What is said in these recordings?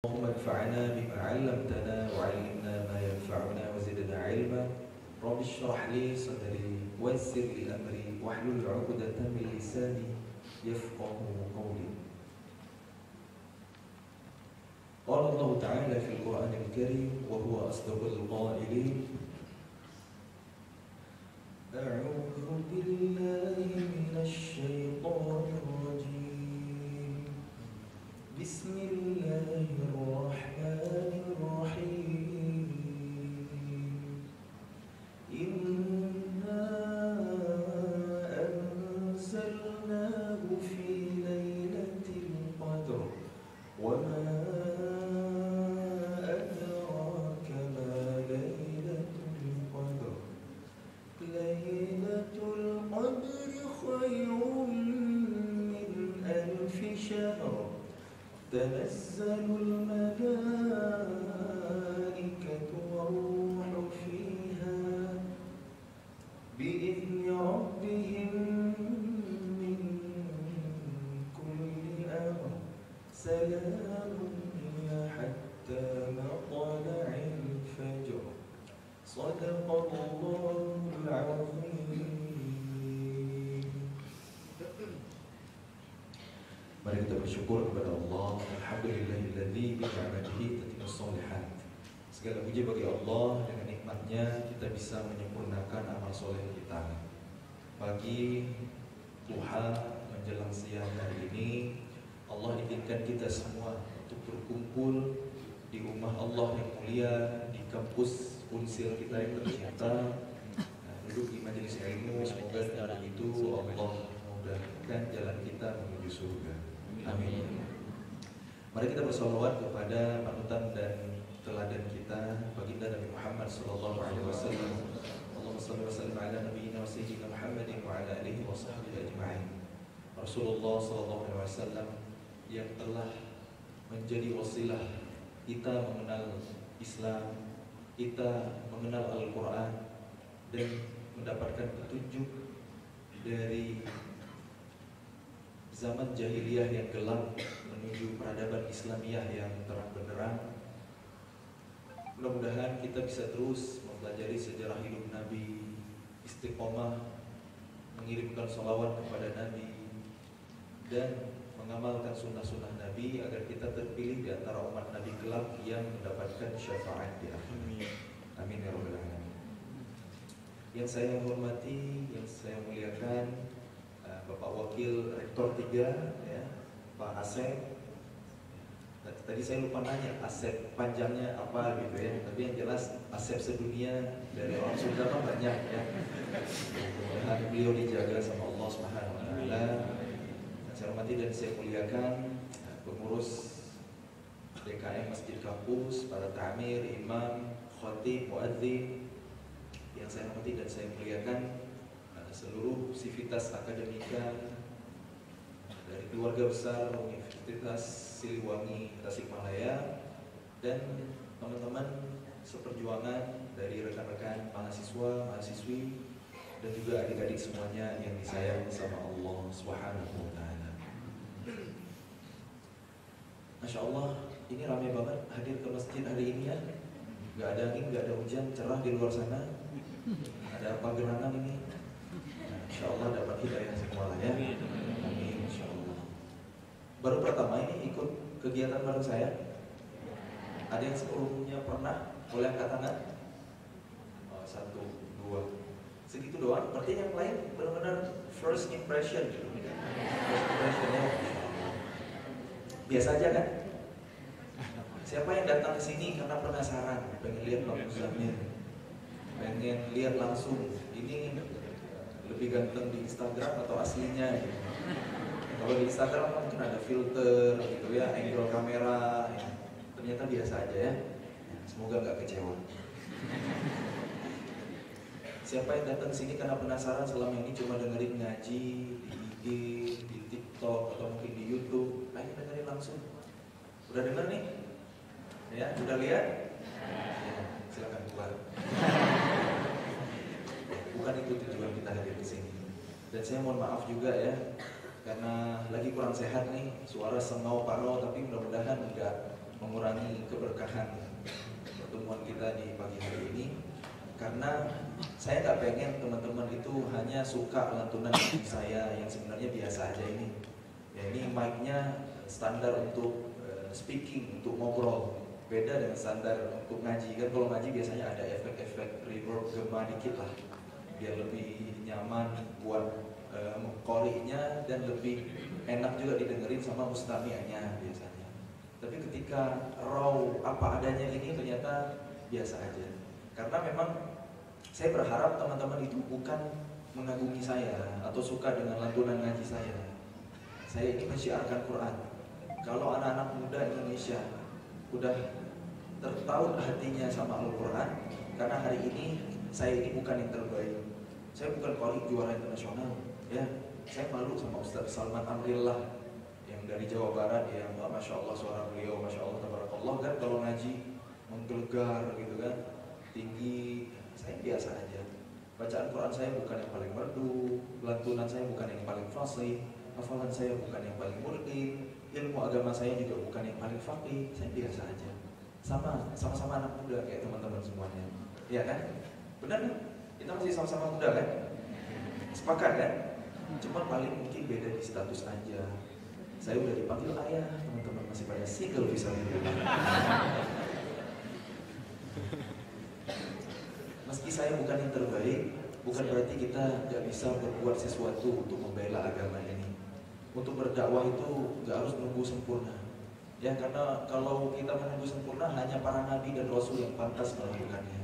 اللهم انفعنا بما علمتنا وعلمنا ما ينفعنا وزدنا علما. رب اشرح لي صدري ويسر لي امري واحلل عقدة من لساني يفقه قولي. قال الله تعالى في القرآن الكريم وهو أصدق القائلين: أعوذ بالله من الشيطان الرجيم. بسم الله الرحمن الرحيم. إنا أنزلناه في ليلة القدر وما أدراك ما ليلة القدر. ليلة القدر خير من ألف شهر. تنزل الملائكة والروح فيها بإذن ربهم من كل أمر. سلام هي حتى مطلع الفجر. صدق الله العظيم. Mari kita bersyukur kepada Allah. Alhamdulillahilladzi bi ni'matihi tatimmus shalihat. Segala puji bagi Allah, dengan nikmatnya kita bisa menyempurnakan amal soleh kita. Pagi duha menjelang siang hari ini, Allah izinkan kita semua untuk berkumpul di rumah Allah yang mulia, di kampus Unsil kita yang tercinta, duduk di majelis ilmu. Semoga dengan itu Allah memudahkan jalan kita menuju surga. Amin. Mari kita bersolawat kepada panutan dan teladan kita, baginda Nabi Muhammad sallallahu alaihi wasallam. Allahumma shalli wa sallim ala nabiyyina wa sayyidina Muhammadin wa ala alihi wa sahbihi ajma'in. Rasulullah sallallahu alaihi wasallam yang telah menjadi wasilah kita mengenal Islam, kita mengenal Al-Qur'an dan mendapatkan petunjuk dari zaman jahiliyah yang gelap menuju peradaban Islamiyah yang terang benderang. Mudah-mudahan kita bisa terus mempelajari sejarah hidup Nabi, istiqomah mengirimkan sholawat kepada Nabi dan mengamalkan sunnah-sunnah Nabi agar kita terpilih di antara umat Nabi kelak yang mendapatkan syafaat di akhirat. Amin ya rabbal alamin. Yang saya hormati, yang saya muliakan, Bapak Wakil Rektor 3 ya, Pak Asep. Tadi saya lupa nanya Asep panjangnya apa gitu ya, tapi yang jelas Asep sedunia dari orang Sunda banyak ya. Mudah-mudahan beliau dijaga sama Allah Subhanahu wa taala. Saya hormati dan saya muliakan pengurus DKM Masjid Kampus, para tamir, imam, khatib, muadzin yang saya hormati dan saya muliakan, seluruh sivitas akademika dari keluarga besar Universitas Siliwangi Tasikmalaya dan teman-teman seperjuangan dari rekan-rekan mahasiswa, mahasiswi dan juga adik-adik semuanya yang disayang sama Allah Subhanahu wa taala. Masya Allah, ini ramai banget hadir ke masjid hari ini ya. Gak ada angin, gak ada hujan, cerah di luar sana. Ada apa gerangan ini? Insya Allah dapat hidayah semua lah ya. Amin insya Allah. Baru pertama ini ikut kegiatan bareng saya. Ada yang sebelumnya pernah? Boleh angkat tangan? Oh, 1, 2. Segitu doang. Berarti yang lain benar-benar first impression gitu. First impressionnya biasa aja kan? Siapa yang datang ke sini karena penasaran, pengen lihat bagusnya, pengen lihat langsung ini lebih ganteng di Instagram atau aslinya gitu. Kalau di Instagram kan mungkin ada filter gitu ya, angle kamera ya. Ternyata biasa aja ya. Semoga nggak kecewa. Siapa yang datang sini karena penasaran selama ini cuma dengerin ngaji di IG, di TikTok atau mungkin di YouTube, ayo dengerin langsung. Udah denger nih? Ya, udah lihat? Ya, silakan keluar. Bukan itu tujuan kita hadir di sini. Dan saya mohon maaf juga ya, karena lagi kurang sehat nih, suara sengau parau, tapi mudah-mudahan enggak mengurangi keberkahan pertemuan kita di pagi hari ini, karena saya nggak pengen teman-teman itu hanya suka lantunan saya yang sebenarnya biasa aja ini. Ya, ini mic-nya standar untuk speaking, untuk ngobrol, beda dengan standar untuk ngaji. Kan kalau ngaji biasanya ada efek-efek reverb, gema dikit lah, biar lebih nyaman buat qori'nya dan lebih enak juga didengerin sama mustami'nya biasanya. Tapi ketika raw apa adanya ini ternyata biasa aja. Karena memang saya berharap teman-teman itu bukan mengagumi saya atau suka dengan lantunan ngaji saya. Saya ini mensyiarkan Quran. Kalau anak-anak muda Indonesia udah tertaut hatinya sama Al-Quran, karena hari ini saya ini bukan yang terbaik. Saya bukan qori juara internasional, ya. Saya malu sama Ustaz Salman Amrillah yang dari Jawa Barat, yang masya Allah suara beliau, masya Allah tabarakallah kan, kalau ngaji menggelegar gitu kan, tinggi. Saya biasa aja. Bacaan Quran saya bukan yang paling merdu, lantunan saya bukan yang paling fasih, hafalan saya bukan yang paling murni, ilmu agama saya juga bukan yang paling faqih. Saya biasa aja. Sama-sama anak muda kayak teman-teman semuanya. Iya kan? Benar kan? Kita masih sama-sama muda kan? Sepakat kan? Cuma paling mungkin beda di status aja. Saya udah dipanggil ayah, teman-teman masih pada single bisa lihat. Meski saya bukan yang terbaik, bukan berarti kita nggak bisa berbuat sesuatu untuk membela agama ini. Untuk berdakwah itu nggak harus menunggu sempurna. Ya, karena kalau kita menunggu sempurna, hanya para nabi dan rasul yang pantas melakukannya.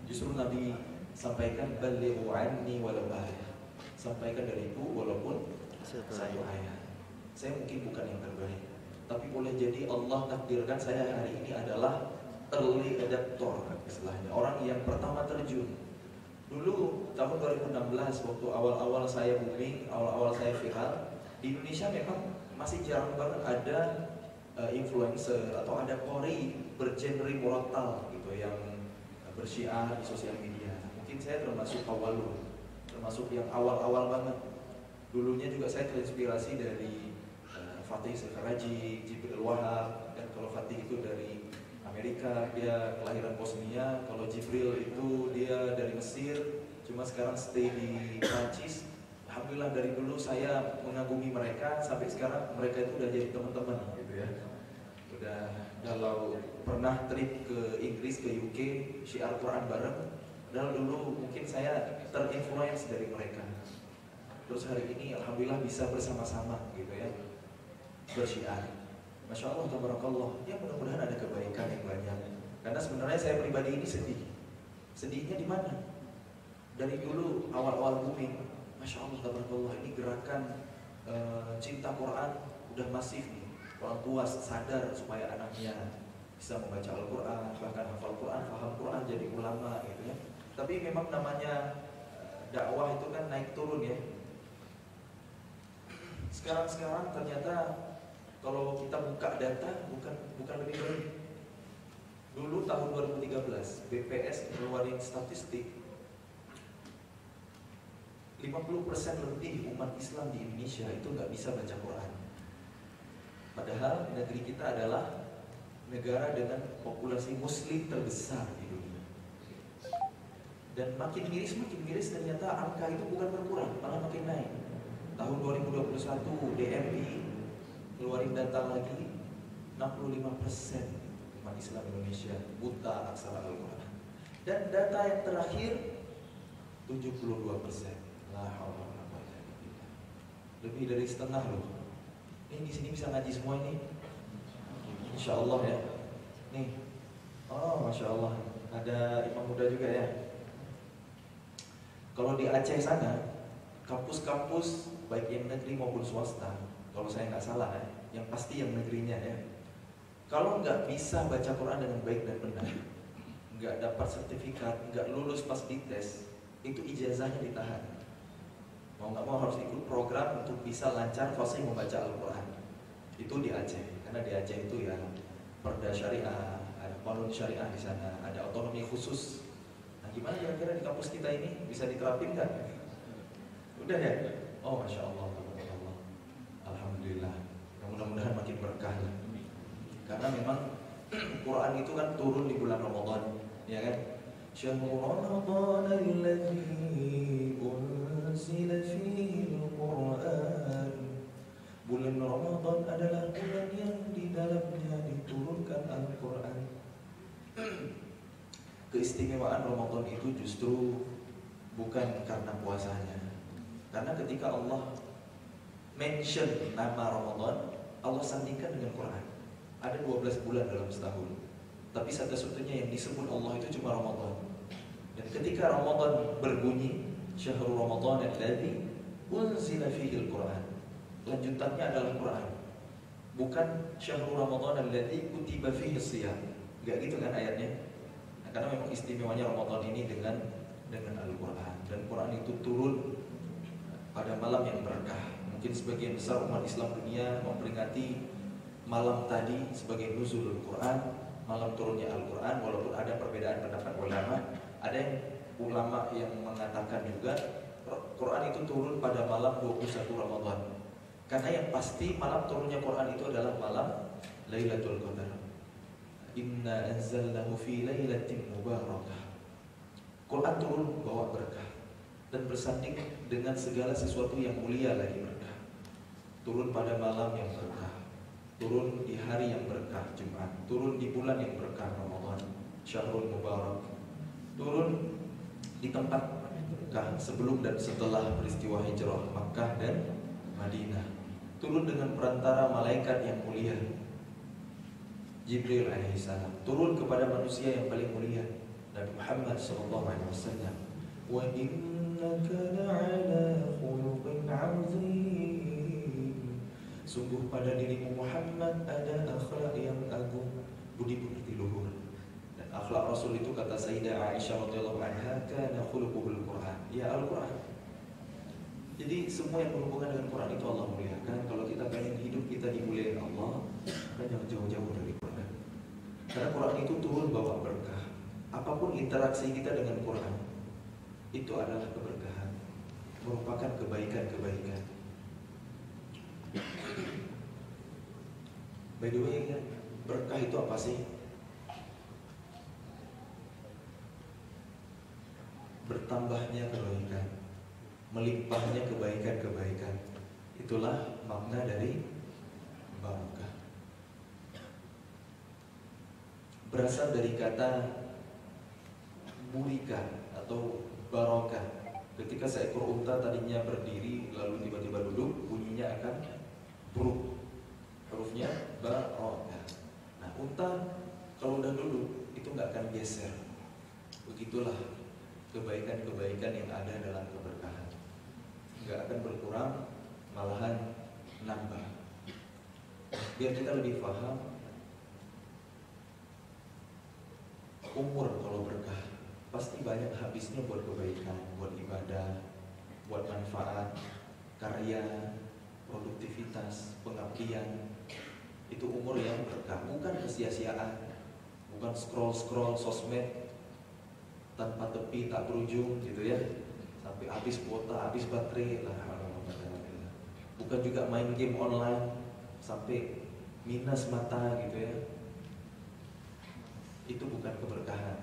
Justru Nabi sampaikan balighu anni walau ayah. Sampaikan dariku walaupun satu ayat. Saya mungkin bukan yang terbaik, tapi boleh jadi Allah takdirkan saya hari ini adalah early adapter istilahnya, orang yang pertama terjun. Dulu tahun 2016 waktu awal-awal saya booming, awal-awal saya viral, di Indonesia memang masih jarang banget ada influencer atau ada qori bergenre murattal gitu yang bersyiar di sosial media. Mungkin saya termasuk awalun, termasuk yang awal-awal banget. Dulunya juga saya terinspirasi dari Fatih Sekaraji, Jibril Wahab, dan kalau Fatih itu dari Amerika, dia kelahiran Bosnia. Kalau Jibril itu dia dari Mesir, cuma sekarang stay di Prancis. Alhamdulillah dari dulu saya mengagumi mereka, sampai sekarang mereka itu udah jadi teman-teman gitu ya. Udah kalau pernah trip ke Inggris, ke UK, syiar Quran bareng. Padahal dulu mungkin saya terinfluence dari mereka. Terus hari ini alhamdulillah bisa bersama-sama gitu ya, bersyiar. Masya Allah, tabarakallah. Ya mudah-mudahan ada kebaikan yang banyak. Karena sebenarnya saya pribadi ini sedih. Sedihnya di mana? Dari dulu awal-awal booming, Masya Allah, tabarakallah, ini gerakan cinta Quran udah masif nih. Orang tua sadar supaya anaknya bisa membaca Al-Quran, bahkan hafal Quran, paham Quran, jadi ulama gitu ya. Tapi memang namanya dakwah itu kan naik turun ya. Sekarang ternyata kalau kita buka data bukan lebih baik. Dulu tahun 2013 BPS ngeluarin statistik 50% lebih umat Islam di Indonesia itu nggak bisa baca Quran. Padahal negeri kita adalah negara dengan populasi Muslim terbesar di dunia. Dan makin miris ternyata angka itu bukan berkurang, malah makin naik. Tahun 2021 DMI keluarin data lagi, 65% umat Islam Indonesia buta aksara Al-Quran. Dan data yang terakhir 72%. La haula wala quwwata illa billah. Lebih dari setengah loh. Ini di sini bisa ngaji semua ini. Insya Allah ya. Nih. Oh, Masya Allah. Ada imam muda juga ya. Kalau di Aceh sana, kampus-kampus baik yang negeri maupun swasta, kalau saya nggak salah ya, yang pasti yang negerinya ya, kalau nggak bisa baca Quran dengan baik dan benar, nggak dapat sertifikat, nggak lulus pas dites, itu ijazahnya ditahan. Mau nggak mau harus ikut program untuk bisa lancar fasih membaca Al-Quran. Itu di Aceh, karena di Aceh itu ya perda syariah, ada qanun syariah di sana, ada otonomi khusus. Nah, gimana kira-kira di kampus kita ini bisa diterapin nggak? Udah ya? Oh, Masya Allah, alhamdulillah. Mudah-mudahan makin berkah. Karena memang Quran itu kan turun di bulan Ramadan, ya kan? Syahrul Ramadan alladzi unzila fihi al-Quran. Bulan Ramadan adalah bulan yang di dalamnya diturunkan Al-Quran. Keistimewaan Ramadan itu justru bukan karena puasanya. Karena ketika Allah mention nama Ramadan, Allah sandingkan dengan Quran. Ada 12 bulan dalam setahun, tapi satu-satunya yang disebut Allah itu cuma Ramadan. Dan ketika Ramadan berbunyi, Syahrul Ramadan alladzi unzila fihi al-Quran, lanjutannya adalah Quran. Bukan Syahrul Ramadan alladzi kutiba fihi as-shiyam. Enggak gitu kan ayatnya. Nah, karena memang istimewanya Ramadan ini dengan Al-Quran. Dan Quran itu turun pada malam yang berkah. Mungkin sebagian besar umat Islam dunia memperingati malam tadi sebagai nuzulul Quran, malam turunnya Al-Quran. Walaupun ada perbedaan pendapat ulama, ada yang ulama yang mengatakan juga Quran itu turun pada malam 21 Ramadan. Karena yang pasti malam turunnya Quran itu adalah malam Lailatul Qadar. Inna anzalnahu fi lailatin mubarakah. Quran turun bawa berkah dan bersanding dengan segala sesuatu yang mulia lagi berkah. Turun pada malam yang berkah, turun di hari yang berkah Jumat, turun di bulan yang berkah Ramadan, Syahrul Mubarak, turun di tempat berkah sebelum dan setelah peristiwa hijrah Makkah dan Madinah, turun dengan perantara malaikat yang mulia Jibril alaihissalam, turun kepada manusia yang paling mulia Nabi Muhammad SAW. Wa innaka la'ala khuluqin 'azim. Sungguh pada dirimu Muhammad ada akhlak yang agung, budi pekerti luhur. Dan akhlak Rasul itu kata Sayyidah Aisyah radhiyallahu anha, kana khuluquhul Quran. Ya Al-Quran. Jadi semua yang berhubungan dengan Quran itu Allah muliakan. Kalau kita pengen hidup kita dimuliakan Allah, maka jangan jauh-jauh dari Quran. Karena Quran itu turun bawa berkah. Apapun interaksi kita dengan Quran, itu adalah keberkahan, merupakan kebaikan-kebaikan. By the way, berkah itu apa sih? Bertambahnya kebaikan, melimpahnya kebaikan-kebaikan. Itulah makna dari barakah. Berasal dari kata burika atau barokah. Ketika seekor unta tadinya berdiri lalu tiba-tiba duduk, bunyinya akan buruk. Hurufnya barokah. Nah, unta kalau udah duduk itu nggak akan geser. Begitulah kebaikan-kebaikan yang ada dalam keberkahan. Nggak akan berkurang, malahan nambah. Biar kita lebih paham, umur kalau berkah pasti banyak habisnya buat kebaikan, buat ibadah, buat manfaat, karya, produktivitas, pengabdian. Itu umur yang berkah, bukan kesia-siaan, bukan scroll sosmed tanpa tepi tak berujung gitu ya, sampai habis kuota, habis baterai lah. Bukan juga main game online sampai minus mata gitu ya. Itu bukan keberkahan.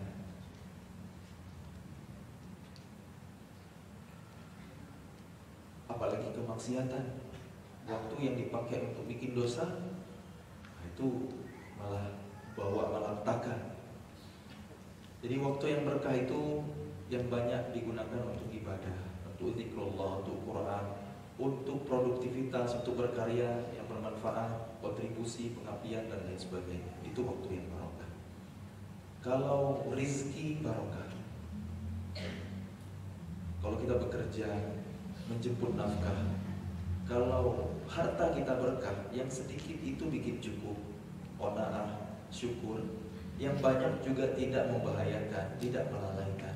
Apalagi kemaksiatan, waktu yang dipakai untuk bikin dosa, itu malah bawa malapetaka. Jadi waktu yang berkah itu yang banyak digunakan untuk ibadah, untuk zikrullah, untuk Quran, untuk produktivitas, untuk berkarya yang bermanfaat, kontribusi, pengabdian dan lain sebagainya. Itu waktu yang barokah. Kalau rizki barokah, kalau kita bekerja menjemput nafkah, kalau harta kita berkah, yang sedikit itu bikin cukup, qanaah, syukur. Yang banyak juga tidak membahayakan, tidak melalaikan,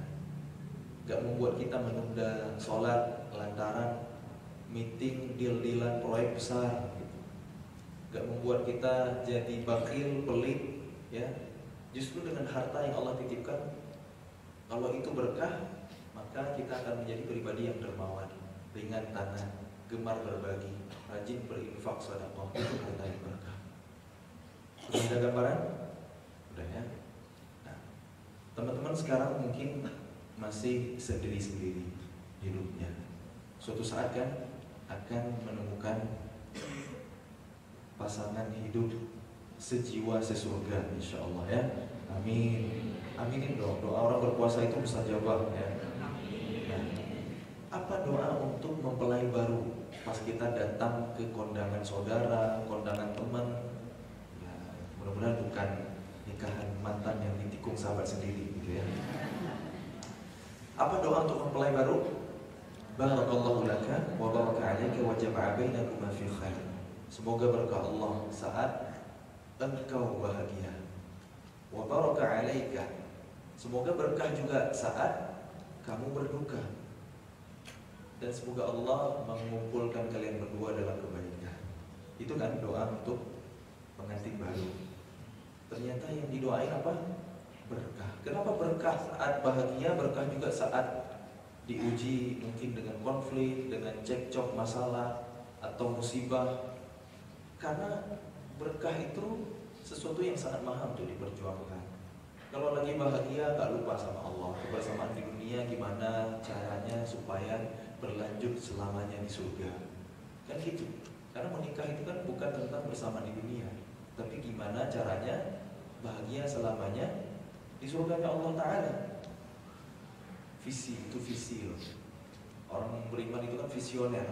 gak membuat kita menunda sholat lantaran meeting, deal-dealan proyek besar gitu. Gak membuat kita jadi bakhil, pelit ya. Justru dengan harta yang Allah titipkan, kalau itu berkah, maka kita akan menjadi pribadi yang dermawan, ringan tangan, gemar berbagi, rajin berinfak sedekah. Itu harta yang berkah. Sudah ada gambaran? Udah ya. Nah, teman-teman sekarang mungkin masih sendiri-sendiri hidupnya. Suatu saat kan akan menemukan pasangan hidup sejiwa sesurga, insya Allah ya. Amin. Aminin dong. Doa orang berpuasa itu mustajabah ya. Nah, apa doa untuk mempelai baru pas kita datang ke kondangan saudara, kondangan teman? Ya, mudah-mudahan bukan nikahan mantan yang ditikung sahabat sendiri, gitu ya. Apa doa untuk mempelai baru? Barakallahu laka wa baraka 'alaika wa jama'a bainakuma fi khair. Semoga berkah Allah saat engkau bahagia. Wa baraka 'alaika. Semoga berkah juga saat kamu berduka. Dan semoga Allah mengumpulkan kalian berdua dalam kebaikan. Itu kan doa untuk pengantin baru. Ternyata yang didoain apa? Berkah. Kenapa berkah saat bahagia? Berkah juga saat diuji, mungkin dengan konflik, dengan cekcok masalah atau musibah. Karena berkah itu sesuatu yang sangat mahal untuk diperjuangkan. Kalau lagi bahagia gak lupa sama Allah. Kebersamaan di dunia gimana caranya supaya berlanjut selamanya di surga. Kan gitu. Karena menikah itu kan bukan tentang bersama di dunia, tapi gimana caranya bahagia selamanya di surganya Allah Ta'ala. Visi, itu visi loh. Orang beriman itu kan visioner.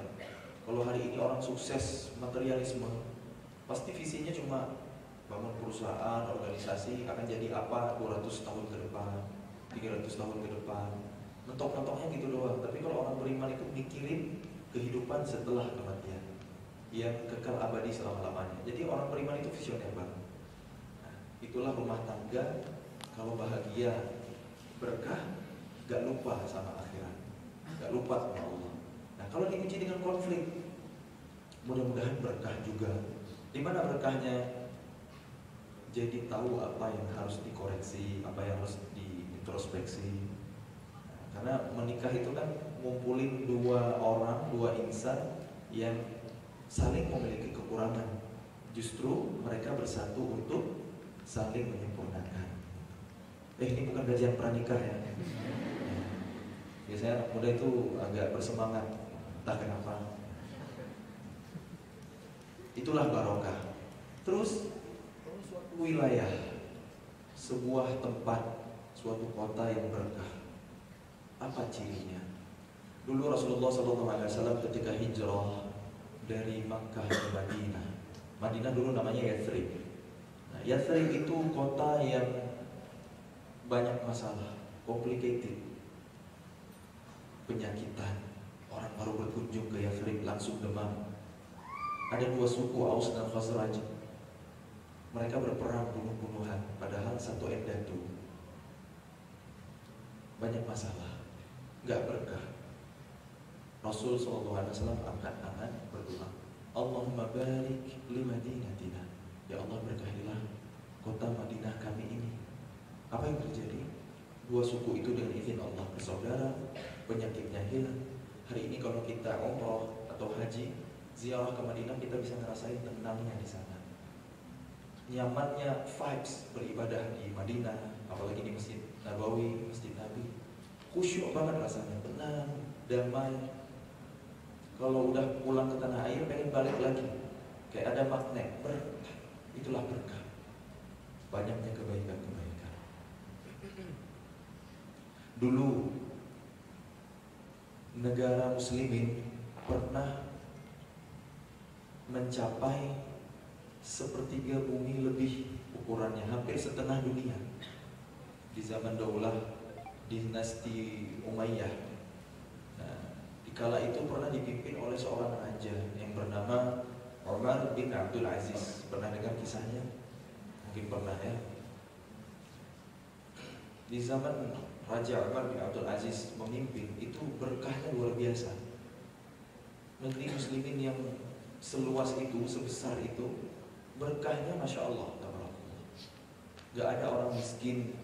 Kalau hari ini orang sukses materialisme, pasti visinya cuma bangun perusahaan, organisasi akan jadi apa 200 tahun ke depan, 300 tahun ke depan. Mentok-mentoknya gitu doang. Tapi kalau orang beriman itu mikirin kehidupan setelah kematian yang kekal abadi selama-lamanya. Jadi orang beriman itu visioner banget. Nah, itulah rumah tangga. Kalau bahagia, berkah, gak lupa sama akhirat, gak lupa sama Allah. Nah, kalau diuji dengan konflik, mudah-mudahan berkah juga. Di mana berkahnya? Jadi tahu apa yang harus dikoreksi, apa yang harus diintrospeksi. Nah, karena menikah itu kan ngumpulin dua orang, dua insan yang saling memiliki kekurangan. Justru mereka bersatu untuk saling menyempurnakan. Ini bukan kajian pranikah ya. Biasanya anak muda itu agak bersemangat, entah kenapa. Itulah barokah. Terus suatu wilayah, sebuah tempat, suatu kota yang berkah. Apa cirinya? Dulu Rasulullah SAW ketika hijrah dari Makkah ke Madinah. Madinah dulu namanya Yathrib. Nah, Yathrib itu kota yang banyak masalah, complicated. Penyakitan, orang baru berkunjung ke Yathrib langsung demam. Ada dua suku, Aus dan Khazraj. Mereka berperang bunuh-bunuhan, padahal satu endatu. Banyak masalah, gak berkah. Rasul SAW angkat tangan berdoa, Allahumma barik li Madinatina. Ya Allah, berkahilah kota Madinah kami ini. Apa yang terjadi? Dua suku itu dengan izin Allah bersaudara, penyakitnya hilang. Hari ini kalau kita umroh atau haji, ziarah ke Madinah, kita bisa ngerasain tenangnya di sana. Nyamannya vibes beribadah di Madinah, apalagi di Masjid Nabawi, Masjid Nabi. Khusyuk banget rasanya, tenang, damai. Kalau udah pulang ke tanah air, pengen balik lagi. Kayak ada magnet, berkah. Itulah berkah. Banyaknya kebaikan-kebaikan. Dulu negara muslimin pernah mencapai sepertiga bumi lebih ukurannya, hampir setengah dunia. Di zaman daulah dinasti Umayyah. Nah, dikala itu pernah dipimpin oleh seorang raja yang bernama Umar bin Abdul Aziz. Pernah dengar kisahnya? Mungkin pernah ya. Di zaman Raja Umar bin Abdul Aziz memimpin, itu berkahnya luar biasa. Negeri muslimin yang seluas itu, sebesar itu, berkahnya Masya Allah. Gak ada orang miskin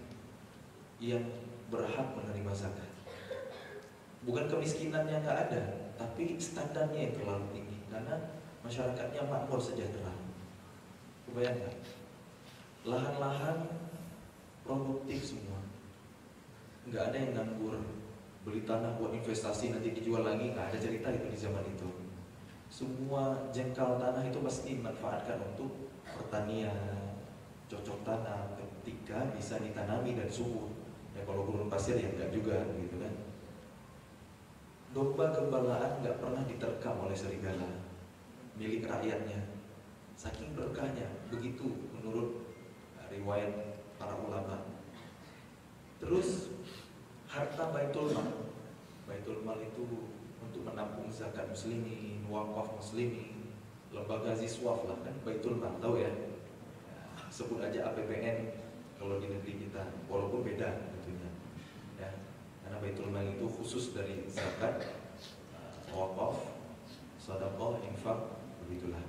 yang berhak menerima zakat. Bukan kemiskinannya gak ada, tapi standarnya yang terlalu tinggi. Karena masyarakatnya makmur sejahtera. Kebayangkan? lahan-lahan produktif semua, nggak ada yang nganggur. Beli tanah buat investasi nanti dijual lagi, nggak ada cerita itu di zaman itu. Semua jengkal tanah itu pasti dimanfaatkan untuk pertanian, cocok tanam ketika bisa ditanami dan subur. Ya kalau gurun pasir ya enggak juga gitu kan. Domba gembalaan nggak pernah diterkam oleh serigala, milik rakyatnya. Saking berkahnya, begitu menurut riwayat para ulama. Terus harta Baitul Mal. Baitul Mal itu untuk menampung zakat muslimin, wakaf muslimin, lembaga ziswaf lah kan Baitul Mal, tahu ya? Sebut aja APBN kalau di negeri kita, walaupun beda tentunya. Ya, karena Baitul Mal itu khusus dari zakat, wakaf, sedekah, infak, begitulah.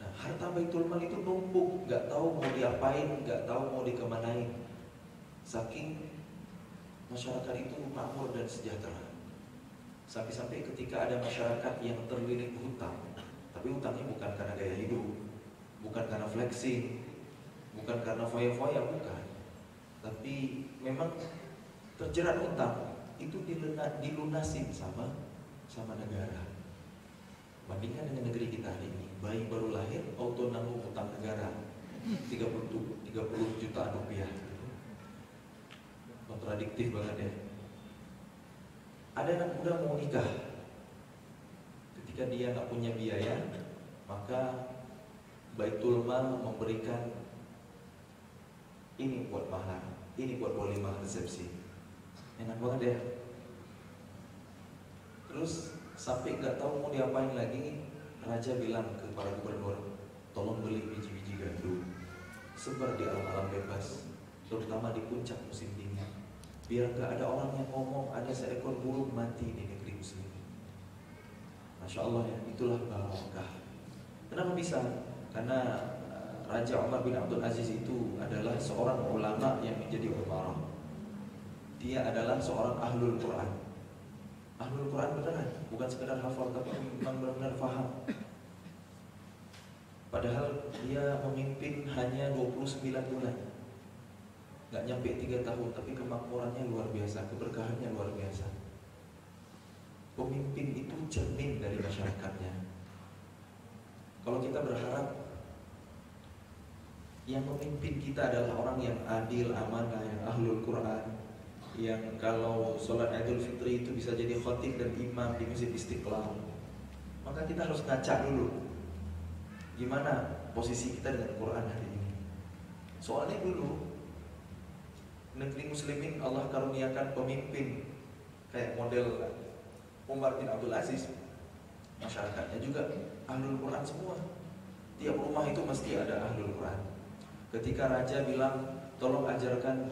Nah, harta Baitul Mal itu numpuk, nggak tahu mau diapain, nggak tahu mau dikemanain. Saking masyarakat itu makmur dan sejahtera. Sampai-sampai ketika ada masyarakat yang terlilit hutang, tapi hutangnya bukan karena gaya hidup, bukan karena flexing, bukan karena foya-foya, bukan. Tapi memang terjerat hutang, itu dilunasin sama negara. Bandingkan dengan negeri kita hari ini, bayi baru lahir auto nanggung hutang negara 30 jutaan rupiah. Kontradiktif banget ya. Ada anak muda mau nikah, ketika dia nggak punya biaya, maka Baitul Mal memberikan ini buat mahar, ini buat walimah resepsi. Enak banget ya. Terus sampai nggak tahu mau diapain lagi, raja bilang ke para gubernur, tolong beli biji-biji gandum, sebar di alam-alam bebas, terutama di puncak musim dingin, biar nggak ada orang yang ngomong ada seekor burung mati di negeri muslim. Masya Allah ya, itulah barokah. Kenapa bisa? Karena Raja Umar bin Abdul Aziz itu adalah seorang ulama yang menjadi umarah. Dia adalah seorang ahlul Quran. Ahlul Quran beneran, bukan sekedar hafal, tapi memang benar-benar paham. Padahal dia memimpin hanya 29 bulan, nggak nyampe 3 tahun, tapi kemakmurannya luar biasa, keberkahannya luar biasa. Pemimpin itu cermin dari masyarakatnya. Kalau kita berharap yang memimpin kita adalah orang yang adil, amanah, yang ahlul Quran, yang kalau sholat Idul Fitri itu bisa jadi khatib dan imam di Masjid Istiqlal, maka kita harus ngaca dulu gimana posisi kita dengan Quran hari ini. Soalnya dulu negeri muslimin Allah karuniakan pemimpin kayak model Umar bin Abdul Aziz, masyarakatnya juga ahlul Quran semua. Tiap rumah itu mesti ada ahlul Quran. Ketika raja bilang, tolong ajarkan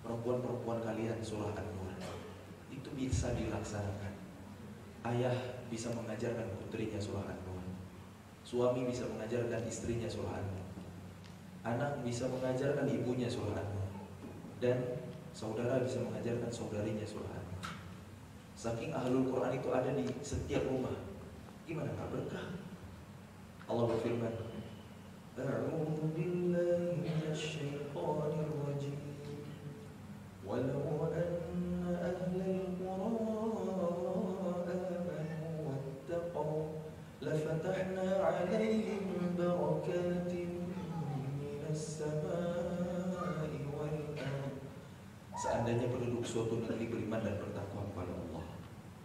perempuan-perempuan kalian surah An-Nur, itu bisa dilaksanakan. Ayah bisa mengajarkan putrinya surah An-Nur, suami bisa mengajarkan istrinya surah An-Nur, anak bisa mengajarkan ibunya surah An-Nur, dan saudara bisa mengajarkan saudarinya surah An-Nur. Saking ahlul Quran itu ada di setiap rumah, gimana gak berkah? Allah berfirman, A'udzu billahi minasyaitonir rajim. Walau anna ahlal qura amanu wattaqaw lafatahna 'alaihim barakatin minas samaa'i wal ardh. Seandainya penduduk suatu negeri beriman dan bertakwa kepada Allah,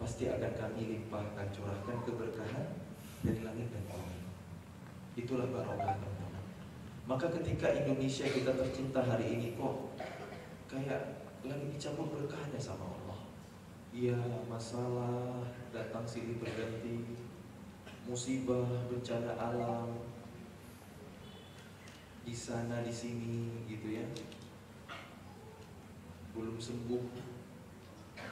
pasti akan kami limpahkan, curahkan keberkahan dari langit dan bumi. Itulah barokah, teman-teman. Maka ketika Indonesia kita tercinta hari ini kok kayak lagi dicampur berkahnya sama Allah. Iya, masalah datang silih berganti, musibah, bencana alam, di sana di sini gitu ya. Belum sembuh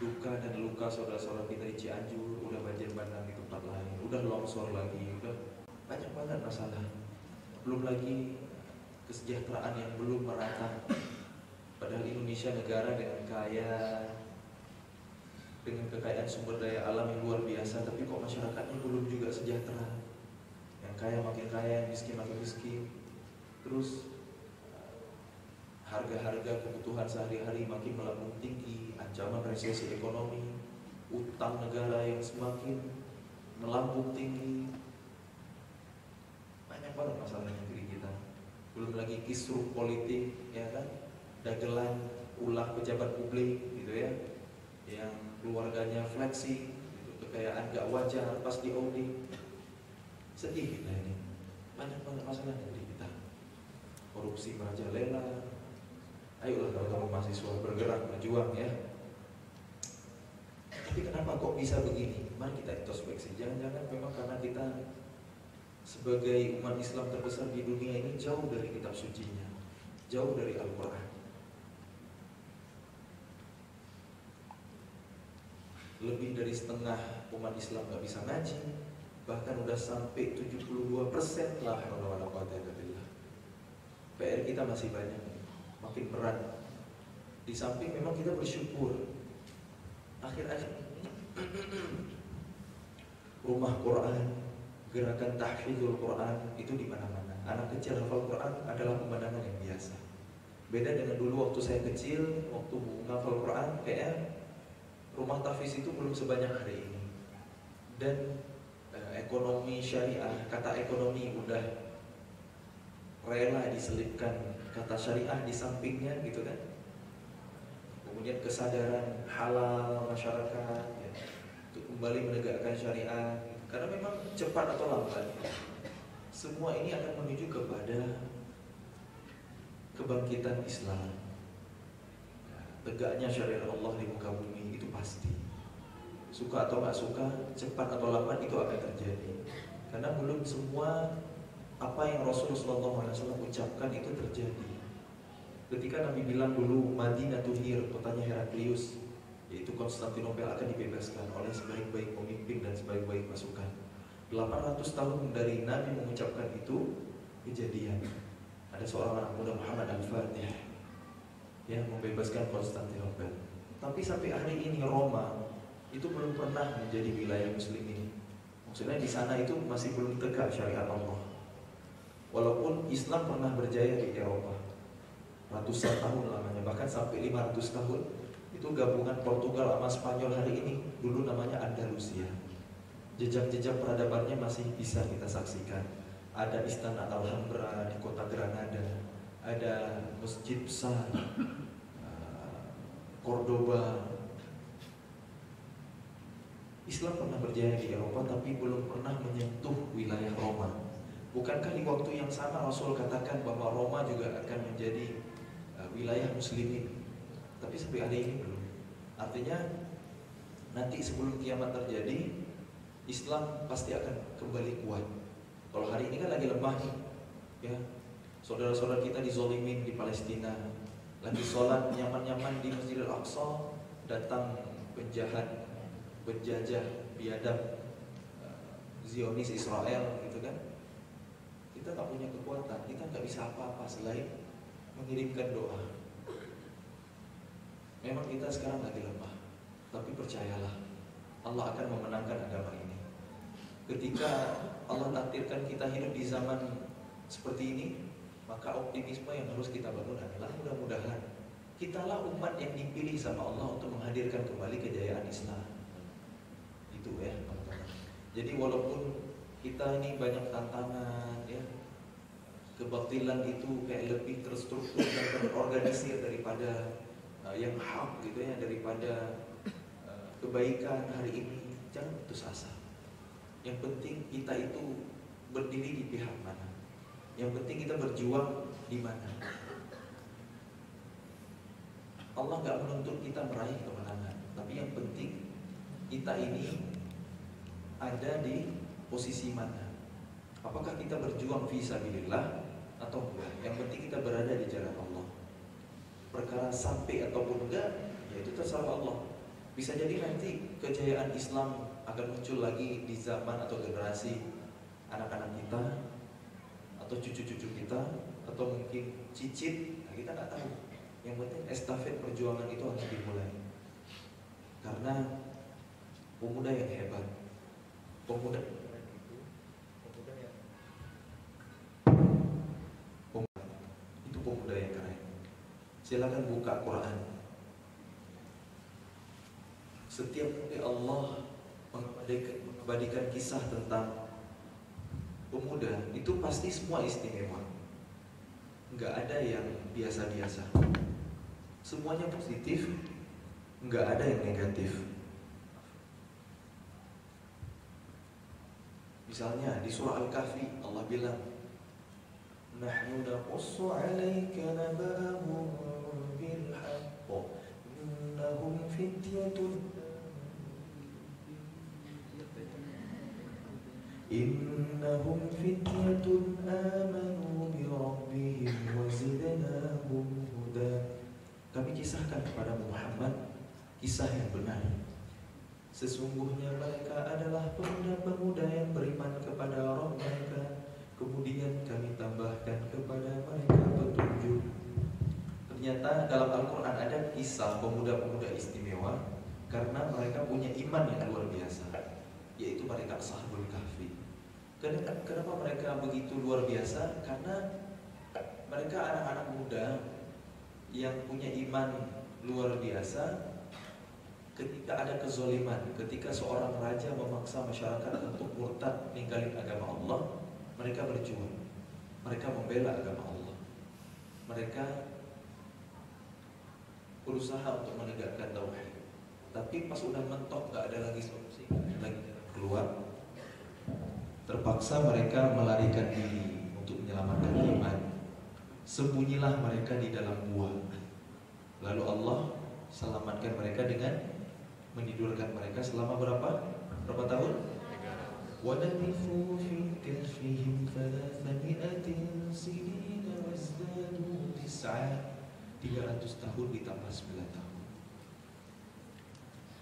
duka dan luka saudara-saudara kita di Cianjur, udah banjir bandang di tempat lain, udah longsor lagi, udah banyak banget masalah. Belum lagi kesejahteraan yang belum merata. Padahal Indonesia negara dengan kaya, dengan kekayaan sumber daya alam yang luar biasa, tapi kok masyarakatnya belum juga sejahtera. Yang kaya makin kaya, yang miskin makin miskin. Terus harga-harga kebutuhan sehari-hari makin melambung tinggi, ancaman resesi ekonomi, utang negara yang semakin melambung tinggi. Banyak banget masalah negeri kita. Belum lagi kisruh politik, ya kan? Dagelan ulah pejabat publik gitu ya, yang keluarganya fleksi, gitu. Kekayaan gak wajar pas di audit. Sedih kita ini. Banyak banget masalah negeri kita. Korupsi merajalela. Ayolah kalau kamu mahasiswa bergerak berjuang ya. Tapi kenapa kok bisa begini? Mari kita introspeksi. Jangan-jangan memang karena kita sebagai umat Islam terbesar di dunia ini jauh dari kitab sucinya, jauh dari Al-Quran. Lebih dari setengah umat Islam gak bisa ngaji, bahkan udah sampai 72% lah. PR kita masih banyak, makin berat. Di samping memang kita bersyukur akhir-akhir ini rumah Quran, gerakan tahfidzul Quran itu di mana-mana. Anak kecil hafal Quran adalah pemandangan yang biasa. Beda dengan dulu waktu saya kecil, waktu menghafal Quran, kayak rumah tahfidz itu belum sebanyak hari ini. Dan ekonomi syariah, kata ekonomi udah rela diselipkan kata syariah di sampingnya gitu kan. Kemudian kesadaran halal masyarakat ya, untuk kembali menegakkan syariah gitu. Karena memang cepat atau lambat semua ini akan menuju kepada kebangkitan Islam ya, tegaknya syariat Allah di muka bumi itu pasti. Suka atau gak suka, cepat atau lambat itu akan terjadi. Karena belum semua apa yang Rasulullah SAW ucapkan itu terjadi. Ketika Nabi bilang dulu Madinatul Hir, kotanya Heraklius, yaitu Konstantinopel akan dibebaskan oleh sebaik-baik pemimpin dan sebaik-baik pasukan. 800 tahun dari Nabi mengucapkan itu kejadian. Ada seorang anak muda Muhammad Al-Fatih yang membebaskan Konstantinopel. Tapi sampai hari ini Roma itu belum pernah menjadi wilayah muslimin. Maksudnya di sana itu masih belum tegak syariat Allah. Walaupun Islam pernah berjaya di Eropa ratusan tahun lamanya, bahkan sampai 500 tahun. Itu gabungan Portugal sama Spanyol hari ini, dulu namanya Andalusia. Jejak-jejak peradabannya masih bisa kita saksikan. Ada Istana Alhambra di kota Granada, ada Masjid Besar Cordoba. Islam pernah berjaya di Eropa tapi belum pernah menyentuh wilayah Roma. Bukankah di waktu yang sama Rasul katakan bahwa Roma juga akan menjadi wilayah muslimin? Tapi sampai hari ini belum. Artinya nanti sebelum kiamat terjadi, Islam pasti akan kembali kuat. Kalau hari ini kan lagi lemah nih, ya. Saudara-saudara kita dizolimin di Palestina, lagi sholat nyaman-nyaman di Masjidil Aqsa, datang penjahat, penjajah, biadab, Zionis Israel, gitu kan. Kita nggak punya kekuatan, kita nggak bisa apa-apa selain mengirimkan doa. Memang kita sekarang lagi lemah, tapi percayalah, Allah akan memenangkan agama ini. Ketika Allah takdirkan kita hidup di zaman seperti ini, maka optimisme yang harus kita bangun adalah mudah-mudahan kitalah umat yang dipilih sama Allah untuk menghadirkan kembali kejayaan Islam. Itu ya teman-teman. Jadi walaupun kita ini banyak tantangan ya, kebatilan itu kayak lebih terstruktur dan terorganisir daripada yang hak gitu ya, daripada kebaikan hari ini. Jangan putus asa. Yang penting kita itu berdiri di pihak mana. Yang penting kita berjuang di mana. Allah nggak menuntut kita meraih kemenangan, tapi yang penting kita ini ada di posisi mana. Apakah kita berjuang fi sabilillah atau enggak? Yang penting kita berada di jalan Allah. Perkara sampai ataupun enggak, ya itu terserah Allah. Bisa jadi nanti kejayaan Islam akan muncul lagi di zaman atau generasi anak-anak kita atau cucu-cucu kita atau mungkin cicit. Nah, kita nggak tahu. Yang penting estafet perjuangan itu harus dimulai. Karena pemuda yang hebat, pemuda Silakan buka Quran. Setiap kali Allah mengabadikan kisah tentang pemuda, itu pasti semua istimewa. Nggak ada yang biasa-biasa. Semuanya positif, nggak ada yang negatif. Misalnya di surah Al-Kahfi Allah bilang, "Nahnu naqussu 'alaika naba'ahum bil haqq, innahum fityatun amanu bi rabbihim wa zidnahum huda." Kami kisahkan kepada Muhammad kisah yang benar. Sesungguhnya mereka adalah pemuda-pemuda yang beriman kepada Rabb mereka, kemudian kami tambahkan kepada mereka petunjuk. Ternyata dalam Al-Quran ada kisah pemuda-pemuda istimewa karena mereka punya iman yang luar biasa, yaitu mereka Ashabul Kahfi. Kenapa mereka begitu luar biasa? Karena mereka anak-anak muda yang punya iman luar biasa. Ketika ada kezaliman, ketika seorang raja memaksa masyarakat untuk murtad ninggalin agama Allah, mereka berjuang, mereka membela agama Allah, mereka berusaha untuk menegakkan tauhid. Tapi pas udah mentok, nggak ada lagi solusi, nggak ada lagi keluar, terpaksa mereka melarikan diri untuk menyelamatkan iman. Sembunyilah mereka di dalam gua. Lalu Allah selamatkan mereka dengan menidurkan mereka selama berapa tahun? وَلَبِثُوا فِي كَهْفِهِمْ 300 سِنِينَ وَازْدَادُوا تِسْعًا. 300 tahun ditambah 9 tahun.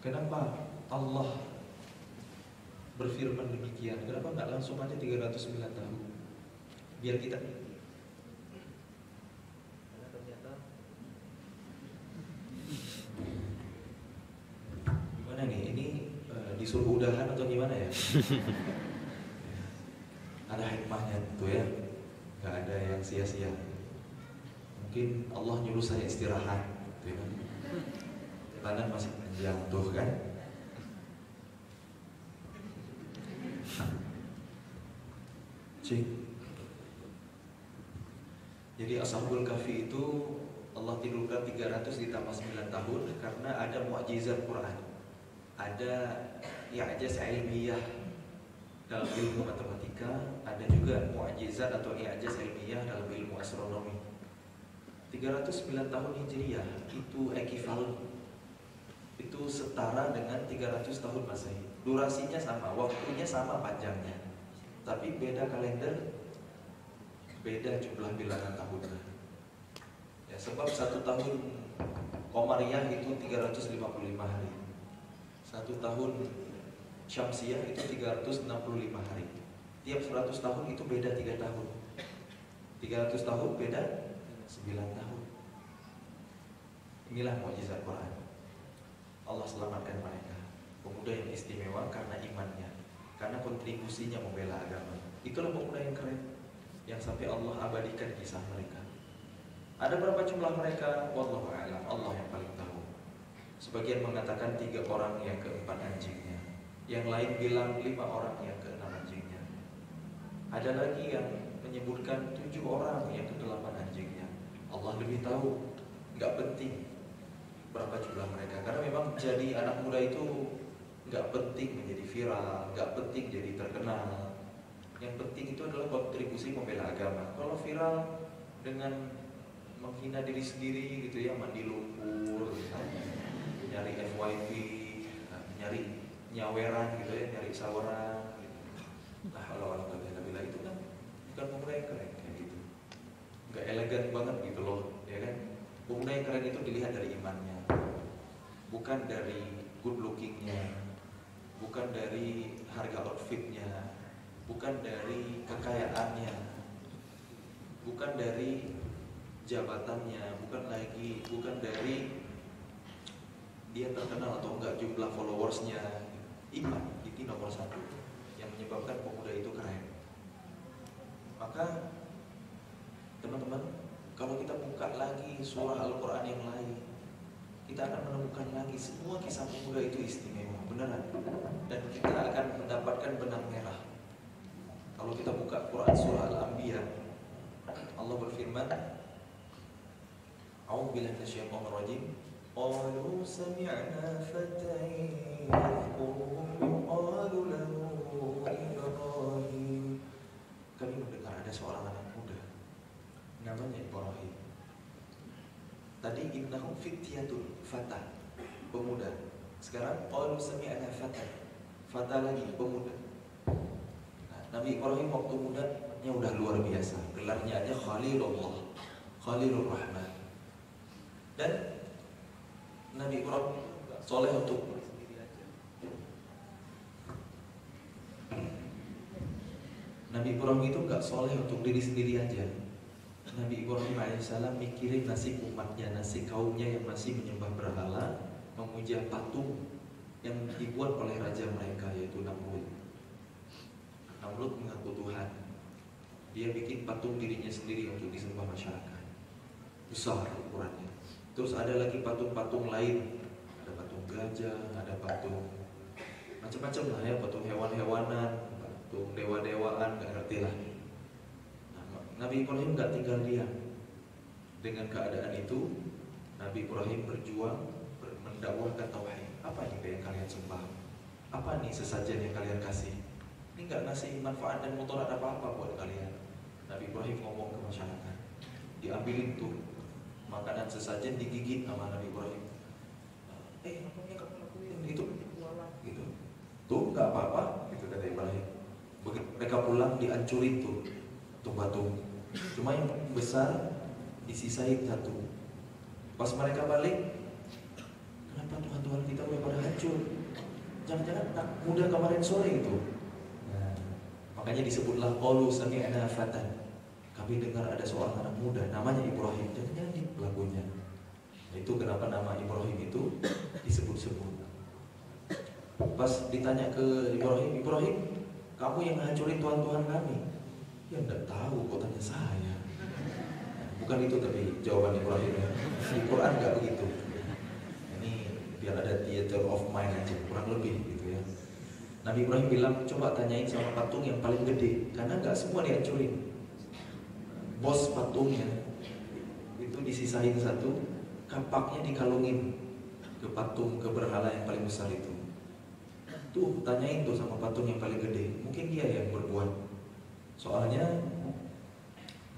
Kenapa Allah berfirman demikian? Kenapa nggak langsung aja 309 tahun? Biar kita disuruh udahan atau gimana ya? Ada hikmahnya tuh ya, nggak ada yang sia-sia. Mungkin Allah nyuruh saya istirahat, gitu ya. Jalanan masih panjang tuh kan. Cik. Jadi Ashabul Kahfi itu Allah tidurkan 300 ditambah 9 tahun karena ada mukjizat Quran. Ada i'jaz ilmiah dalam ilmu matematika, ada juga mu'jizat atau i'jaz ilmiah dalam ilmu astronomi. 309 tahun Hijriyah itu ekivalen, itu setara dengan 300 tahun Masehi. Durasinya sama, waktunya sama panjangnya, tapi beda kalender, beda jumlah bilangan tahunnya. Ya, sebab satu tahun Komariah itu 355 hari. Satu tahun Syamsiah itu 365 hari. Tiap 100 tahun itu beda 3 tahun. 300 tahun beda 9 tahun. Inilah mukjizat Quran. Allah selamatkan mereka, pemuda yang istimewa karena imannya, karena kontribusinya membela agama. Itulah pemuda yang keren, yang sampai Allah abadikan kisah mereka. Ada berapa jumlah mereka? Wallahu a'lam, Allah yang paling tahu. Sebagian mengatakan 3 orang yang keempat anjingnya, yang lain bilang 5 orang yang keenam anjingnya. Ada lagi yang menyebutkan 7 orang yang ke-8 anjingnya. Allah lebih tahu. Gak penting berapa jumlah mereka, karena memang jadi anak muda itu gak penting menjadi viral, gak penting jadi terkenal. Yang penting itu adalah kontribusi membela agama. Kalau viral dengan menghina diri sendiri gitu ya, mandi lumpur misalnya, nyari FYP, nyari nyaweran gitu ya, nyari saweran gitu. Nah kalau orang bila itu kan bukan pemuda yang keren kayak gitu, nggak elegan banget gitu loh, ya kan? Pemuda yang keren itu dilihat dari imannya, bukan dari good lookingnya, bukan dari harga outfitnya, bukan dari kekayaannya, bukan dari jabatannya, bukan dari dia terkenal atau enggak jumlah followersnya. Iman itu nomor 1 yang menyebabkan pemuda itu keren. Maka teman-teman, Kalau kita buka lagi surah Al-Quran yang lain, kita akan menemukan lagi semua kisah pemuda itu istimewa, beneran. Dan kita akan mendapatkan benang merah. Kalau kita buka Quran surah Al-Anbiya, Allah berfirman, A'udzubillahi minasyaitonir rajim. Qalu sami'na fatan yadhkuruhum yuqalu lahu Ibrahim. Kami mendengar ada seorang anak muda namanya Ibrahim. Tadi innahum fityatun, fata, pemuda. Sekarang qalu sami'na fatan, fata lagi, pemuda. Nah, Nabi Ibrahim waktu mudanya udah luar biasa. Gelarnya aja Khalilullah, Khalilur Rahman. Dan Nabi Ibrahim soleh untuk Nabi Ibrahim itu gak soleh untuk diri sendiri aja. Nabi Ibrahim alaihissalam mikirin nasib umatnya, nasib kaumnya yang masih menyembah berhala, memuja patung yang dibuat oleh raja mereka, yaitu Namrud. Namrud mengaku Tuhan. Dia bikin patung dirinya sendiri untuk disembah masyarakat. Besar ukurannya. Terus ada lagi patung-patung lain. Ada patung gajah, ada patung macam-macam lah ya, patung hewan-hewanan, patung dewa-dewaan, gak ngerti lah. Nabi Ibrahim gak tinggal diam. Dengan keadaan itu, Nabi Ibrahim berjuang mendakwahkan tauhid. Apa nih yang kalian sembah? Apa nih sesajen yang kalian kasih? Ini gak ngasih manfaat dan mudarat apa-apa buat kalian. Nabi Ibrahim ngomong ke masyarakat, diambilin tuh makanan sesajen, digigit sama Nabi Ibrahim. Apa yang kamu lakuin? Itu gitu. Tuh gak apa-apa, gitu kata Ibrahim. Begitu mereka pulang, dihancurin tuh patung. Cuma yang besar disisain satu. Pas mereka balik, kenapa Tuhan-Tuhan kita udah pada hancur? Jangan-jangan anak muda kemarin sore itu. Nah, makanya disebutlah qalu sami'na fatan. Kami dengar ada seorang anak muda namanya Ibrahim. Jangan-jangan dia pelakunya. Itu kenapa nama Ibrahim itu disebut-sebut. Pas ditanya ke Ibrahim, Ibrahim, kamu yang hancurin Tuhan-Tuhan kami. Ya enggak tahu, kok tanya saya. Bukan itu tapi jawaban Ibrahim ya. Di Quran enggak begitu. Ini biar ada theater of mind aja, kurang lebih gitu ya. Nabi Ibrahim bilang, coba tanyain sama patung yang paling gede, karena enggak semua dihancurin. Bos patungnya itu disisain satu, kapaknya dikalungin ke patung, ke berhala yang paling besar itu. Tuh, tanyain tuh sama patung yang paling gede, mungkin dia yang berbuat. Soalnya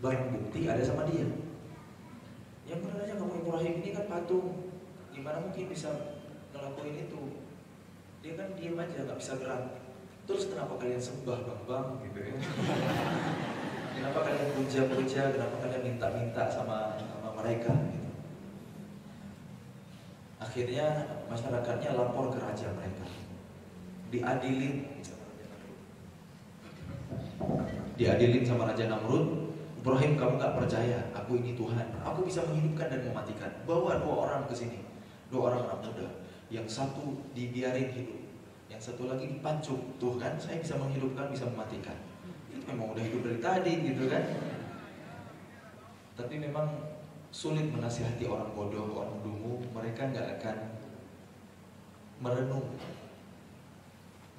barang bukti ada sama dia. Yang benar aja kamu Ibrahim, ini kan patung, gimana mungkin bisa ngelakuin itu? Dia kan diam aja, nggak bisa gerak. Terus kenapa kalian sembah bang gitu ya? Kenapa kalian puja-puja? Kenapa kalian minta-minta sama mereka? Gitu. Akhirnya masyarakatnya lapor ke raja mereka, diadilin sama Raja Namrud. Ibrahim, kamu gak percaya aku ini Tuhan, aku bisa menghidupkan dan mematikan. Bawa 2 orang ke sini, 2 orang anak muda. Yang satu dibiarin hidup, yang satu lagi dipancung. Tuh kan, saya bisa menghidupkan, bisa mematikan. Itu memang udah hidup dari tadi gitu kan. Tapi memang sulit menasihati orang bodoh, orang dungu. Mereka gak akan merenung,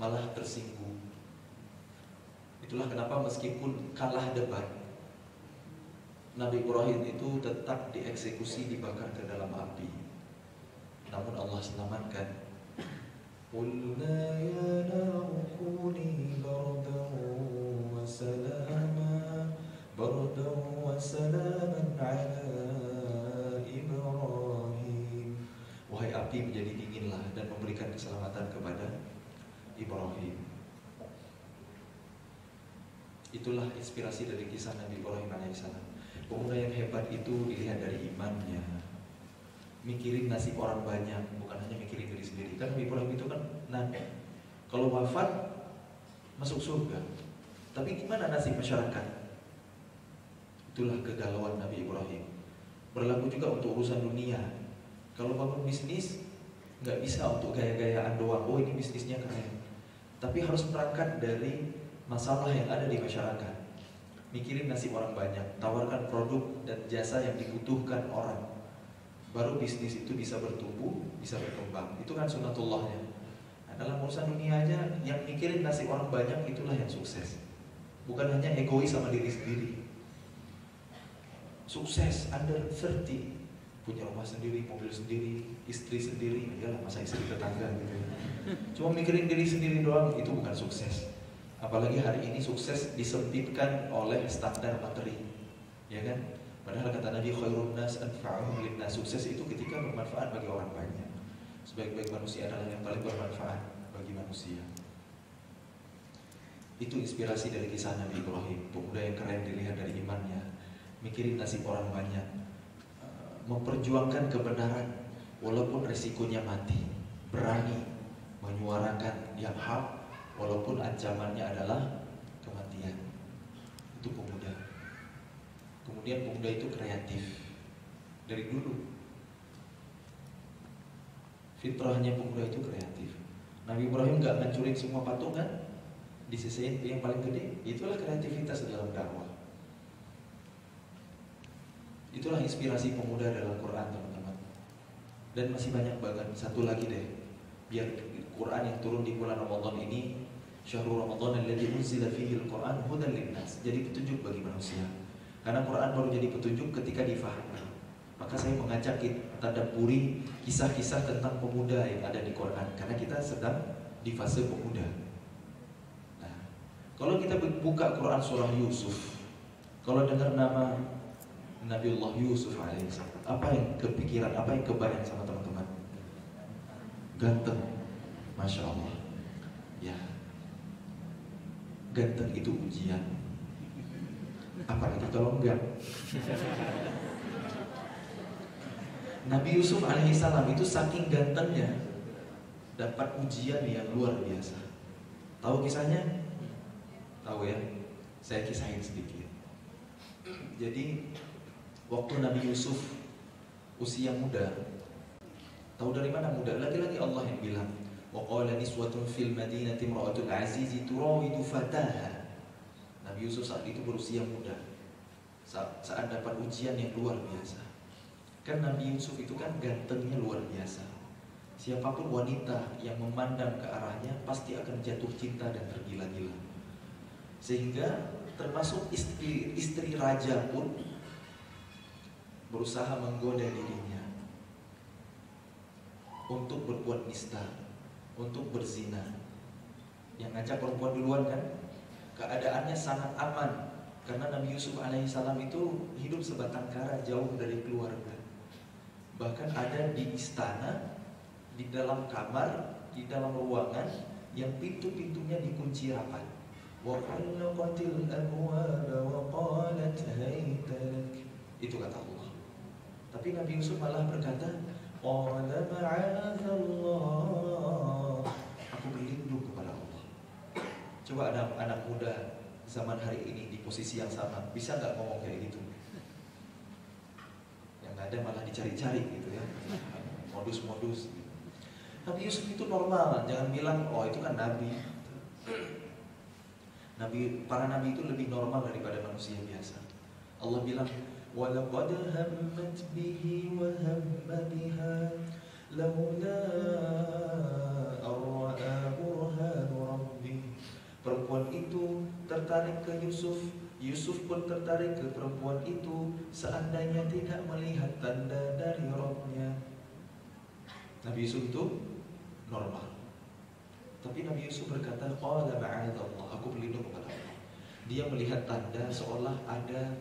malah tersinggung. Itulah kenapa meskipun kalah debat, Nabi Ibrahim itu tetap dieksekusi, dibakar ke dalam api. Namun Allah selamatkan. Qulna ya naru kuni bardan wa salaman ala Ibrahim. Wahai api, menjadi dinginlah dan memberikan keselamatan kepada Ibrahim. Itulah inspirasi dari kisah Nabi Ibrahim alaihissalam. Pemuda yang hebat itu dilihat dari imannya, mikirin nasib orang banyak, bukan hanya mikirin diri sendiri. Kan Nabi Ibrahim itu kan nabi, kalau wafat masuk surga. Tapi gimana nasib masyarakat? Itulah kegalauan Nabi Ibrahim. Berlaku juga untuk urusan dunia. Kalau bangun bisnis, nggak bisa untuk gaya-gayaan doang. Oh ini bisnisnya keren. Tapi harus berangkat dari masalah yang ada di masyarakat. mikirin nasib orang banyak, tawarkan produk dan jasa yang dibutuhkan orang. Baru bisnis itu bisa bertumbuh, bisa berkembang. Itu kan sunnatullahnya. Nah, dalam urusan dunia aja, yang mikirin nasib orang banyak itulah yang sukses. Bukan hanya egois sama diri sendiri. Sukses under 30, punya rumah sendiri, mobil sendiri, istri sendiri. Iyalah, masa istri tetangga gitu ya. Cuma mikirin diri sendiri doang, itu bukan sukses. Apalagi hari ini sukses disempitkan oleh standar materi, ya kan? Padahal kata Nabi, khairun nas anfa'uhum linnas. Sukses itu ketika bermanfaat bagi orang banyak. Sebaik-baik manusia adalah yang paling bermanfaat bagi manusia. Itu inspirasi dari kisah Nabi Ibrahim, pemuda yang keren dilihat dari imannya, mikirin nasib orang banyak, memperjuangkan kebenaran walaupun resikonya mati, berani menyuarakan yang hak walaupun ancamannya adalah kematian. Itu pemuda. Kemudian pemuda itu kreatif dari dulu. Fitrahnya pemuda itu kreatif. Nabi Ibrahim gak ngancurin semua patungan, disisihin yang paling gede. Itulah kreativitas dalam dakwah. Itulah inspirasi pemuda dalam Quran, teman-teman. Dan masih banyak banget. Satu lagi deh, biar Quran yang turun di bulan Ramadan ini, Syahrul Ramadan alladzi unzila fihi al-Quran hudan linnas, jadi petunjuk bagi manusia. Karena Quran baru jadi petunjuk ketika difahami. Maka saya mengajak kita tadabburi kisah-kisah tentang pemuda yang ada di Quran, karena kita sedang di fase pemuda. Nah, kalau kita buka Quran surah Yusuf, kalau dengar nama Nabiullah Yusuf alaihissalam, apa yang kepikiran, apa yang kebayang sama teman-teman? Ganteng, Masya Allah. Ya, ganteng itu ujian. Apalagi kalau enggak. Nabi Yusuf alaihissalam itu saking gantengnya dapat ujian yang luar biasa. Tahu kisahnya? Tahu ya? Saya kisahin sedikit. Jadi waktu Nabi Yusuf usia muda, tahu dari mana muda? Lagi-lagi Allah yang bilang, wa qala niswatun fil madinati imra'atul azizi turawidu fataha. Nabi Yusuf saat itu berusia muda, saat dapat ujian yang luar biasa. Kan Nabi Yusuf itu kan gantengnya luar biasa. Siapapun wanita yang memandang ke arahnya pasti akan jatuh cinta dan tergila-gila. Sehingga termasuk istri raja pun berusaha menggoda dirinya untuk berbuat nista, untuk berzina. Yang ngajak perempuan duluan kan? Keadaannya sangat aman karena Nabi Yusuf alaihissalam itu hidup sebatang kara jauh dari keluarga. Bahkan ada di istana, di dalam kamar, di dalam ruangan yang pintu-pintunya dikunci rapat. Wa khallaqatil abwaba wa qalat hayta lak. Itu kata Allah. Tapi Nabi Yusuf malah berkata, qala ma'adzallah, aku berlindung kepada Allah. Coba anak muda zaman hari ini di posisi yang sama, bisa nggak ngomong kayak gitu? Yang ada malah dicari-cari gitu ya, modus-modus. Nabi Yusuf itu normal, jangan bilang oh itu kan nabi. Para nabi itu lebih normal daripada manusia biasa. Allah bilang, وَلَقَدْ هَمَّتْ بِهِ وَهَمَّ بِهَا لَوْلَا أَن رَأَىٰ بُرْهَانَ رَبِّهِ. Perempuan itu tertarik ke Yusuf, Yusuf pun tertarik ke perempuan itu seandainya tidak melihat tanda dari Rabb-nya. Nabi Yusuf itu normal. Tapi Nabi Yusuf berkata, qala ma'adzallah, aku berlindung kepada Allah. Dia melihat tanda seolah ada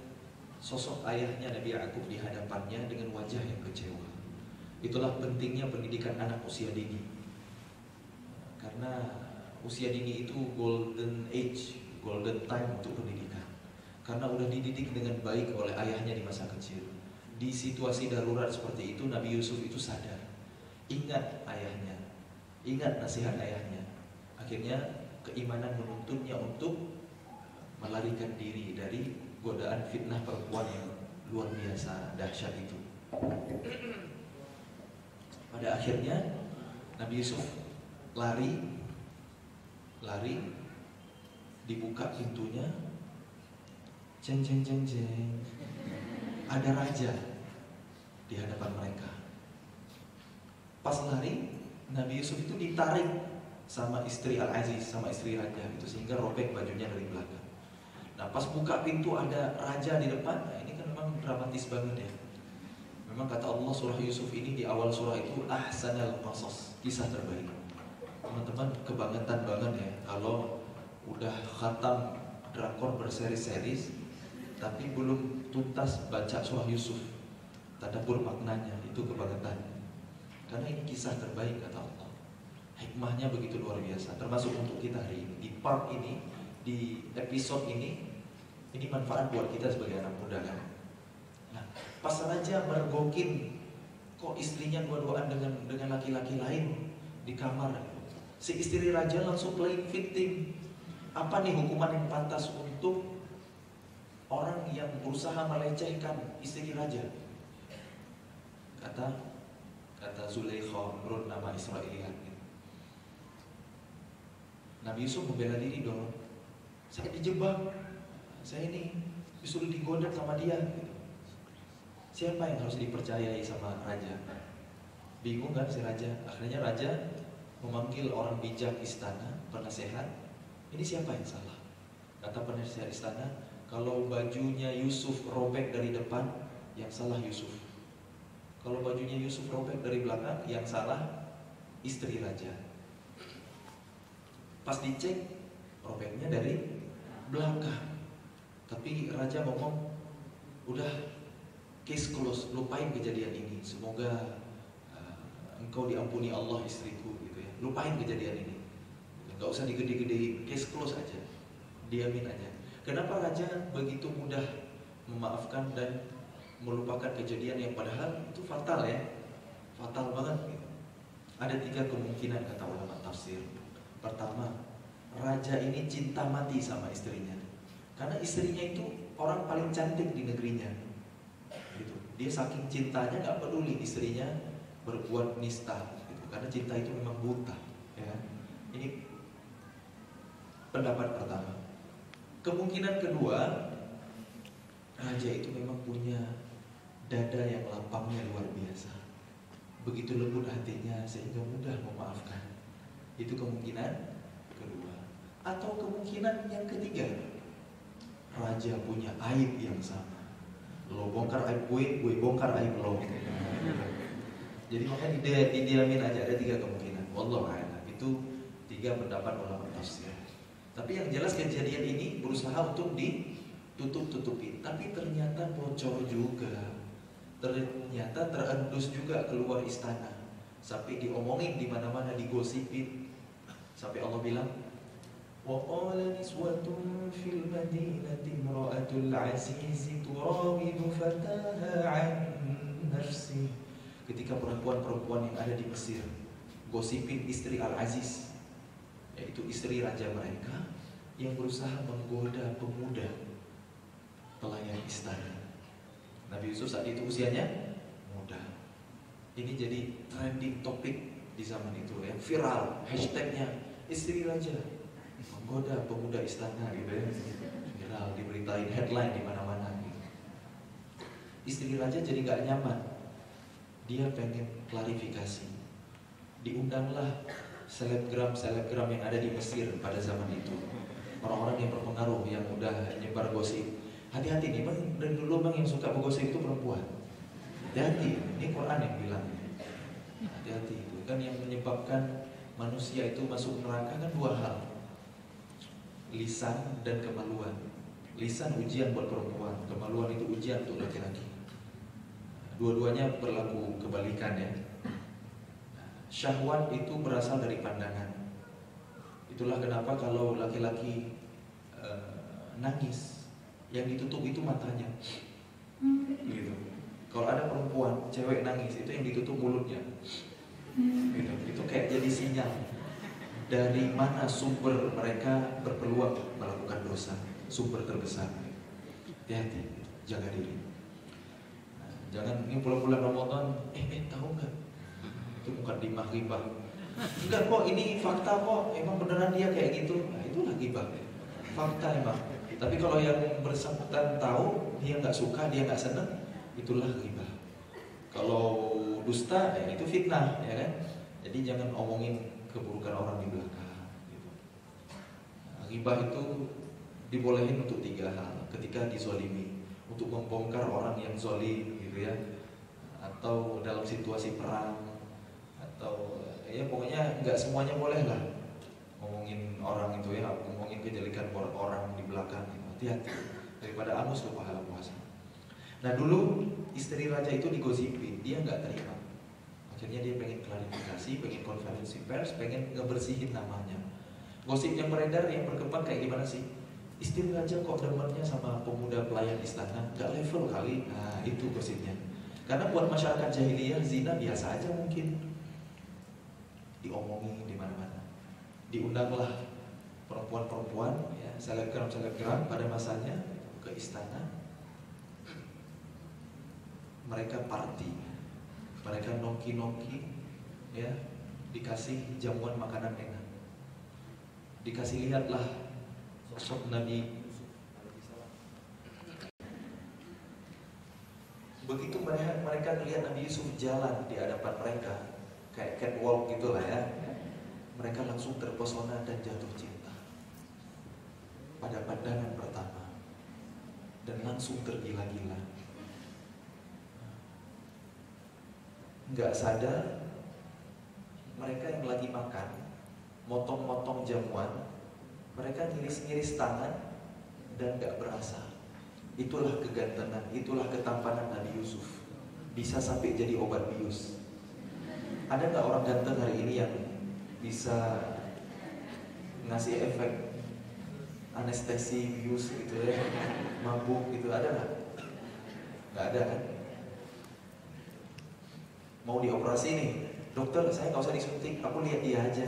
sosok ayahnya Nabi Yakub di hadapannya dengan wajah yang kecewa. Itulah pentingnya pendidikan anak usia dini. Karena usia dini itu golden age, golden time untuk pendidikan. Karena udah dididik dengan baik oleh ayahnya di masa kecil. Di situasi darurat seperti itu, Nabi Yusuf itu sadar, ingat ayahnya, ingat nasihat ayahnya. Akhirnya keimanan menuntunnya untuk melarikan diri dari godaan fitnah perempuan yang luar biasa dahsyat itu. Pada akhirnya Nabi Yusuf lari, dibuka pintunya, Jeng jeng jeng jeng. Ada raja di hadapan mereka. Pas lari, Nabi Yusuf itu ditarik sama istri Al-Aziz, sama istri raja itu, sehingga robek bajunya dari belakang. Nah pas buka pintu ada raja di depan. Nah ini kan memang dramatis banget ya. Memang kata Allah surah Yusuf ini di awal surah itu ahsanal qasas, kisah terbaik. Teman-teman kebangetan banget ya kalau udah khatam drakor berseri-seris tapi belum tuntas baca surah Yusuf, tadabbur maknanya, itu kebangetan. Karena ini kisah terbaik kata Allah. Hikmahnya begitu luar biasa, termasuk untuk kita hari ini. Di part ini, di episode ini manfaat buat kita sebagai anak muda kan. Nah, pas raja mergokin kok istrinya dua-duaan dengan laki-laki lain di kamar. Si istri raja langsung playing victim. Apa nih hukuman yang pantas untuk orang yang berusaha melecehkan istri raja? Kata Zulaikha, menurut nama Israiliyat, Nabi Yusuf membela diri dong. Saya dijebak, saya ini disuruh digoda sama dia. Siapa yang harus dipercayai sama raja? Bingung kan si raja? Akhirnya raja memanggil orang bijak istana, penasehat. Ini siapa yang salah? Kata penasehat istana, kalau bajunya Yusuf robek dari depan, yang salah Yusuf. Kalau bajunya Yusuf robek dari belakang, yang salah istri raja. Pas dicek, robeknya dari belakang. Tapi raja ngomong, udah case close, lupain kejadian ini. Semoga engkau diampuni Allah istriku gitu ya. Lupain kejadian ini. Gak usah digede-gedein, case close aja. Diamin aja. Kenapa raja begitu mudah memaafkan dan melupakan kejadian yang padahal itu fatal ya. Fatal banget gitu. Ada 3 kemungkinan kata ulama tafsir. Pertama, raja ini cinta mati sama istrinya. Karena istrinya itu orang paling cantik di negerinya gitu. Dia saking cintanya gak peduli istrinya berbuat nista gitu. Karena cinta itu memang buta ya. Ini pendapat pertama. Kemungkinan kedua, raja itu memang punya dada yang lapangnya luar biasa. Begitu lembut hatinya sehingga mudah memaafkan. Itu kemungkinan kedua. Atau kemungkinan yang ketiga, raja punya aib yang sama. Lo bongkar aib gue bongkar aib lo. Jadi makanya didiamin aja. Ada 3 kemungkinan. Wallahu a'lam. Itu 3 pendapat ulama tafsir. Tapi yang jelas kejadian ini berusaha untuk ditutup-tutupin. Tapi ternyata bocor juga. Ternyata terendus juga keluar istana. Sampai diomongin di mana-mana, digosipin. Sampai Allah bilang, wa qala niswatun fil madinati imra'atul azizi turawidu fataha an nafsi. Ketika perempuan-perempuan yang ada di Mesir gosipin istri Al-Aziz, yaitu istri raja mereka, yang berusaha menggoda pemuda pelayan istana. Nabi Yusuf saat itu usianya muda. Ini jadi trending topik di zaman itu ya, viral, hashtagnya istri raja menggoda pemuda istana gitu ya. Viral, diberitain headline di mana-mana gitu. Istri raja jadi gak nyaman. Dia pengen klarifikasi. Diundanglah selebgram yang ada di Mesir pada zaman itu. Orang-orang yang berpengaruh, yang udah nyebar gosip. Hati-hati nih, bang, dari dulu bang yang suka bergosip itu perempuan. Hati-hati, ini Quran yang bilang. Hati-hati, itu kan yang menyebabkan manusia itu masuk neraka kan 2 hal. Lisan dan kemaluan. Lisan ujian buat perempuan, kemaluan itu ujian untuk laki-laki. Dua-duanya berlaku kebalikan ya. Syahwat itu berasal dari pandangan. Itulah kenapa kalau laki-laki nangis, yang ditutup itu matanya. Gitu. Kalau ada perempuan, cewek nangis, itu yang ditutup mulutnya. Gitu. Itu kayak jadi sinyal dari mana sumber mereka berpeluang melakukan dosa, sumber terbesar. Hati-hati, jaga diri. Jangan ini bulan-bulan Ramadan, tahu nggak? Itu bukan ghibah. Enggak kok, ini fakta kok. Emang beneran dia kayak gitu. Nah, itulah ghibah. Fakta emang. Tapi kalau yang bersangkutan tahu, dia nggak suka, dia nggak senang, itulah ghibah. Kalau dusta, ya itu fitnah, ya kan? Jadi jangan omongin keburukan orang di belakang. Gitu. Nah, ghibah itu dibolehin untuk 3 hal. Ketika dizolimi, untuk membongkar orang yang zolim, gitu ya, atau dalam situasi perang, atau ya pokoknya nggak semuanya boleh lah. Ngomongin orang itu ya, ngomongin kejelekan orang di belakang gitu. Hati-hati, daripada angus lu pahala puasa. Nah dulu istri raja itu digosipin, dia nggak terima. Akhirnya dia pengen klarifikasi, pengen konferensi pers, pengen ngebersihin namanya. Gosip yang beredar, yang berkembang kayak gimana sih? Istri raja kok demennya sama pemuda pelayan istana, nggak level kali. Nah itu gosipnya. Karena buat masyarakat jahiliyah zina biasa aja mungkin. Diomongin di mana-mana. Diundanglah perempuan-perempuan ya, selebgram pada masanya ke istana. Mereka party, mereka nongki-nongki ya, dikasih jamuan makanan enak, dikasih lihatlah sosok Nabi. Begitu mereka melihat Nabi Yusuf jalan di hadapan mereka kayak catwalk gitulah ya, mereka langsung terpesona dan jatuh cinta pada pandangan pertama dan langsung tergila-gila. Nggak sadar mereka yang lagi makan, motong-motong jamuan, mereka ngiris-ngiris tangan dan nggak berasa. Itulah kegantengan, itulah ketampanan Nabi Yusuf. Bisa sampai jadi obat bius. Ada nggak orang ganteng hari ini yang bisa ngasih efek anestesi bius gitu ya, mabuk gitu, ada nggak? Nggak ada kan? Mau dioperasi nih, dokter saya nggak usah disuntik, aku lihat dia aja.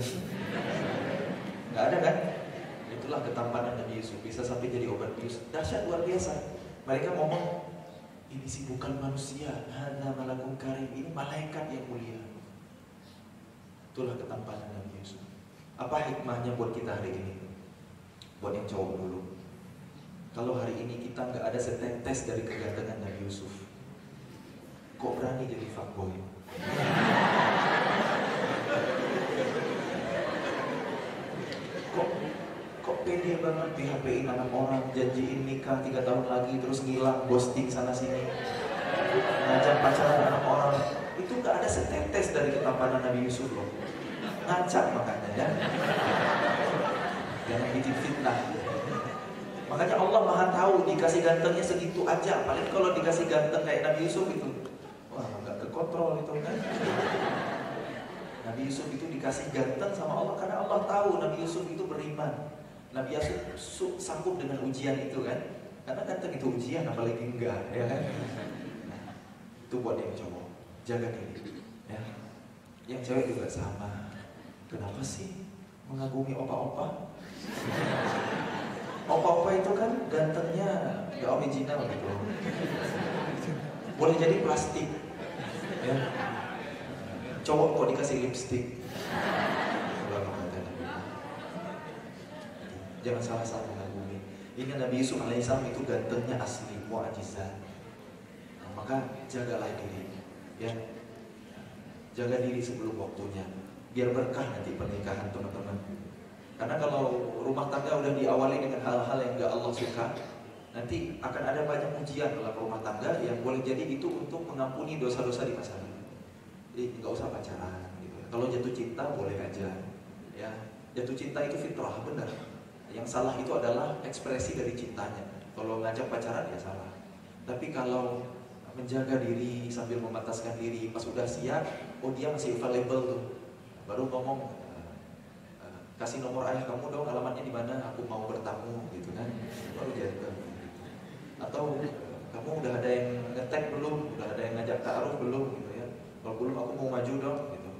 Nggak ada kan? Itulah ketampanan Nabi Yusuf, bisa sampai jadi obat bius. Dahsyat luar biasa. Mereka ngomong, ini sih bukan manusia, hana malakun karim, ini malaikat yang mulia. Itulah ketampanan Nabi Yusuf. Apa hikmahnya buat kita hari ini? Buat yang cowok dulu. Kalau hari ini kita nggak ada setetes dari kegantengan Nabi Yusuf, kok berani jadi fuckboy? Kok pede banget PHP-in anak orang, janjiin nikah 3 tahun lagi terus ngilang, ghosting sana sini, ngajak pacaran anak orang. Itu gak ada setetes dari ketampanan Nabi Yusuf loh. Ngacak makanya ya. Jangan bikin fitnah. Makanya Allah maha tahu dikasih gantengnya segitu aja. Paling kalau dikasih ganteng kayak Nabi Yusuf itu, wah gak kekontrol itu kan. Nabi Yusuf itu dikasih ganteng sama Allah karena Allah tahu Nabi Yusuf itu beriman. Nabi Yusuf sanggup dengan ujian itu kan. Karena ganteng itu ujian, apalagi enggak ya kan. Nah, itu buat yang cowok, jaga diri ya. Yang cewek juga sama. Kenapa sih mengagumi opa-opa? Opa-opa itu kan gantengnya gak original gitu. Boleh jadi plastik ya. Cowok kok dikasih lipstick. Jangan salah-salah mengagumi. Ini Nabi Yusuf alaihissalam itu gantengnya asli, mu'ajizat. Nah, maka jagalah diri ya. Jaga diri sebelum waktunya, biar berkah nanti pernikahan teman-teman. Karena kalau rumah tangga udah diawali dengan hal-hal yang gak Allah suka, nanti akan ada banyak ujian dalam rumah tangga yang boleh jadi itu untuk mengampuni dosa-dosa di masa lalu. Jadi nggak usah pacaran gitu. Kalau jatuh cinta boleh aja ya. Jatuh cinta itu fitrah, benar. Yang salah itu adalah ekspresi dari cintanya. Kalau ngajak pacaran ya salah. Tapi kalau menjaga diri sambil memataskan diri, pas udah siap, oh dia masih available tuh, baru ngomong, kasih nomor ayah kamu dong, alamatnya di mana, aku mau bertamu gitu kan, baru jatuh. Atau kamu udah ada yang ngetek belum, udah ada yang ngajak ta'aruf belum gitu ya. Kalau belum aku mau maju dong gitu.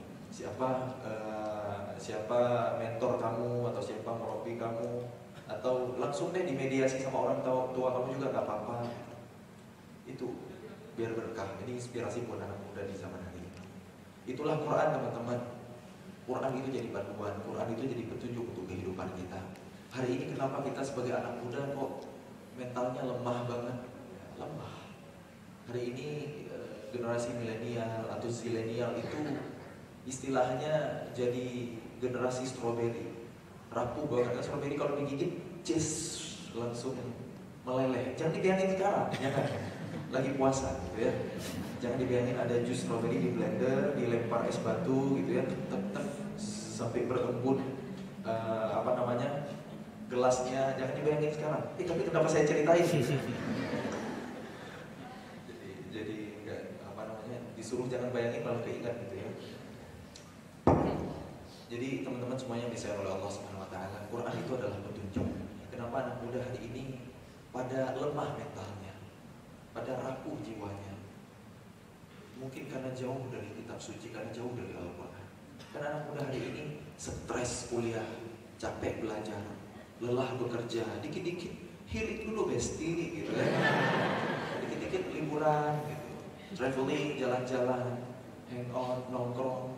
Siapa mentor kamu atau siapa murabi kamu, atau langsung deh dimediasi sama orang tua kamu juga nggak apa-apa. Itu biar berkah. Ini inspirasi buat anak muda di zaman hari ini. Itulah Quran teman-teman. Quran itu jadi panduan, Quran itu jadi petunjuk untuk kehidupan kita. Hari ini kenapa kita sebagai anak muda kok mentalnya lemah banget, lemah. Hari ini generasi milenial atau zilenial itu istilahnya jadi generasi strawberry, rapuh banget. Strawberry kalau digigit, langsung meleleh. Jangan dibayangin sekarang, ya kan? Lagi puasa, gitu ya. Jangan dibayangin ada jus strawberry di blender, dilempar es batu, gitu ya, tek sampai berembun, gelasnya. Jangan dibayangin sekarang. Tapi kenapa saya ceritain? jadi disuruh jangan bayangin malah keingat gitu ya. Jadi teman-teman semuanya bisa oleh Allah Subhanahu Wa Taala. Quran itu adalah petunjuk. Kenapa anak muda hari ini pada lemah mentalnya, pada rapuh jiwanya? Mungkin karena jauh dari kitab suci, karena jauh dari Al-Quran. Karena anak muda hari ini stres kuliah, capek belajar, lelah bekerja, dikit-dikit healing dulu besti gitu ya. Dikit-dikit liburan gitu, traveling, jalan-jalan, hang out, nongkrong,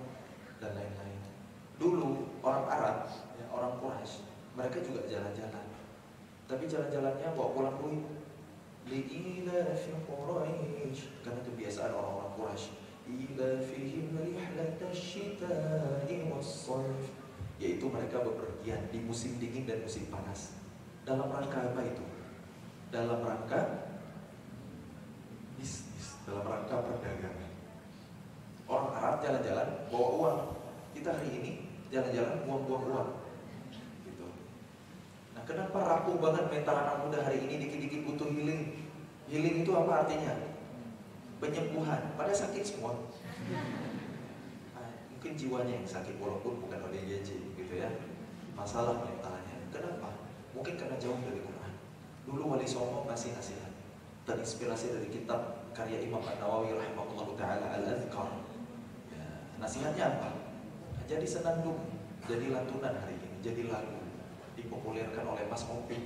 dan lain-lain. Dulu orang Arab, ya, orang Quraisy, mereka juga jalan-jalan. Tapi jalan-jalannya bawa pulang duit. Li'ilafi Quraisy, karena kebiasaan orang-orang Quraisy. Ilafihim rihlatasyita'i was-shayf, yaitu mereka bepergian di musim dingin dan musim panas. Dalam rangka apa itu? Dalam rangka bisnis, dalam rangka perdagangan. Orang Arab jalan-jalan bawa uang. Kita hari ini jalan-jalan buang-buang uang gitu. Nah, kenapa rapuh banget mental anak muda hari ini? Dikit-dikit butuh healing. Healing itu apa artinya? Penyembuhan. Pada sakit semua. Nah, mungkin jiwanya yang sakit walaupun bukan ODGJ gitu ya. Masalah mentalnya. Kenapa? Mungkin karena jauh dari Quran. Dulu Wali Songo ngasih nasihat, terinspirasi dari kitab karya Imam An-Nawawi rahimahullah ta'ala Al-Adhkar. Ya, nasihatnya apa? Jadi senandung, jadi lantunan hari ini, jadi lagu dipopulerkan oleh Mas Opik.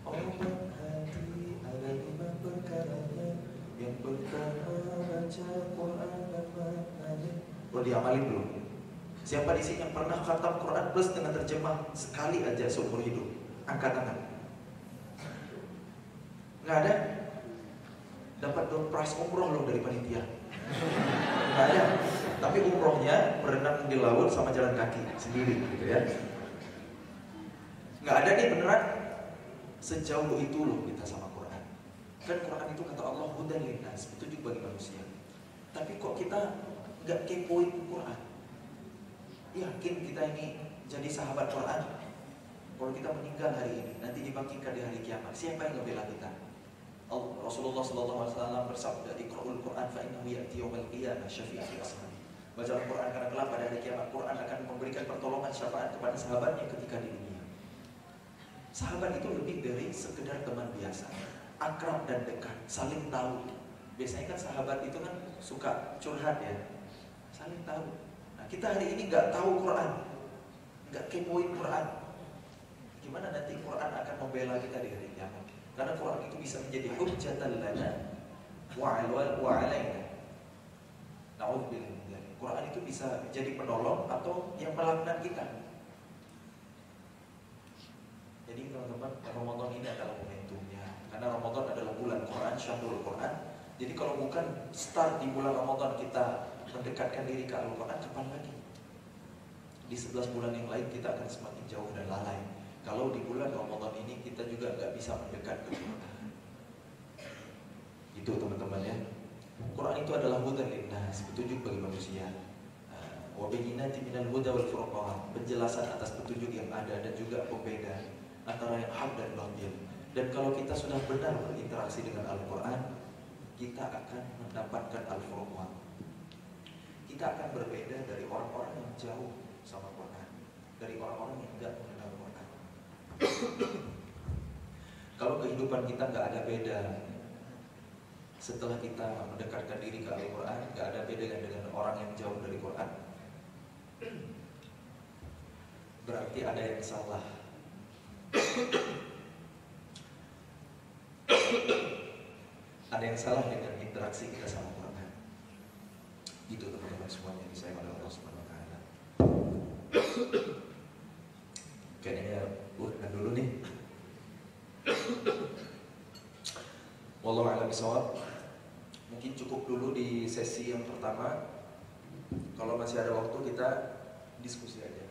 Obat hati ada 5 perkaranya, yang pertama baca Quran dan maknanya. Boleh diamalin belum? Siapa di sini yang pernah khatam Quran plus dengan terjemah sekali aja seumur hidup? Angkat tangan. Nggak ada? Dapat door prize umroh loh dari panitia. Nggak ada. Tapi umrohnya berenang di laut sama jalan kaki sendiri gitu ya. Nggak ada nih beneran. Sejauh itu loh kita sama Quran. Kan Quran itu kata Allah hudan linnas, petunjuk bagi manusia. Tapi kok kita nggak kepoin Quran? Yakin kita ini jadi sahabat Quran? Kalau kita meninggal hari ini, nanti dibangkitkan di hari kiamat, siapa yang ngebela kita? Rasulullah SAW bersabda, Iqra'ul Quran fa innahu ya'ti yawmal qiyamah syafi'an li ashabi. Baca Al-Quran karena kelak pada hari kiamat Quran akan memberikan pertolongan syafaat kepada sahabatnya ketika di dunia. Sahabat itu lebih dari sekedar teman biasa, akrab dan dekat, saling tahu. Biasanya kan sahabat itu kan suka curhat ya, saling tahu. Nah, kita hari ini nggak tahu Quran, nggak kepoin Quran. Gimana nanti Quran akan membela kita di hari kiamat? Karena Quran itu bisa menjadi hujjatan lana wa alaina. Na'udzubillah. Quran itu bisa jadi penolong atau yang melaknat kita. Jadi teman-teman, Ramadan ini adalah momentumnya. Karena Ramadan adalah bulan Quran, Syahrul Quran. Jadi kalau bukan start di bulan Ramadan kita mendekatkan diri ke Al-Quran, kapan lagi? Di 11 bulan yang lain kita akan semakin jauh dan lalai. Kalau di bulan Ramadan ini kita juga nggak bisa mendekat ke Quran. Itu teman-teman ya. Quran itu adalah hudan linnas, petunjuk bagi manusia. Wa bayyinatin minal huda wal furqan, penjelasan atas petunjuk yang ada dan juga pembeda antara yang hak dan batil. Dan kalau kita sudah benar berinteraksi dengan Al-Quran, kita akan mendapatkan Al-Furqan. Kita akan berbeda dari orang-orang yang jauh sama Quran, dari orang-orang yang tidak mengenal Quran. Kalau kehidupan kita nggak ada beda setelah kita mendekatkan diri ke Al-Quran, nggak ada beda dengan orang yang jauh dari Quran, berarti ada yang salah. Ada yang salah dengan interaksi kita sama Quran. Itu teman-teman semuanya disayang oleh Allah Subhanahu Wa Taala. Kayaknya udah dulu nih. Wallahu a'lam bishawab. Mungkin cukup dulu di sesi yang pertama. Kalau masih ada waktu kita diskusi aja.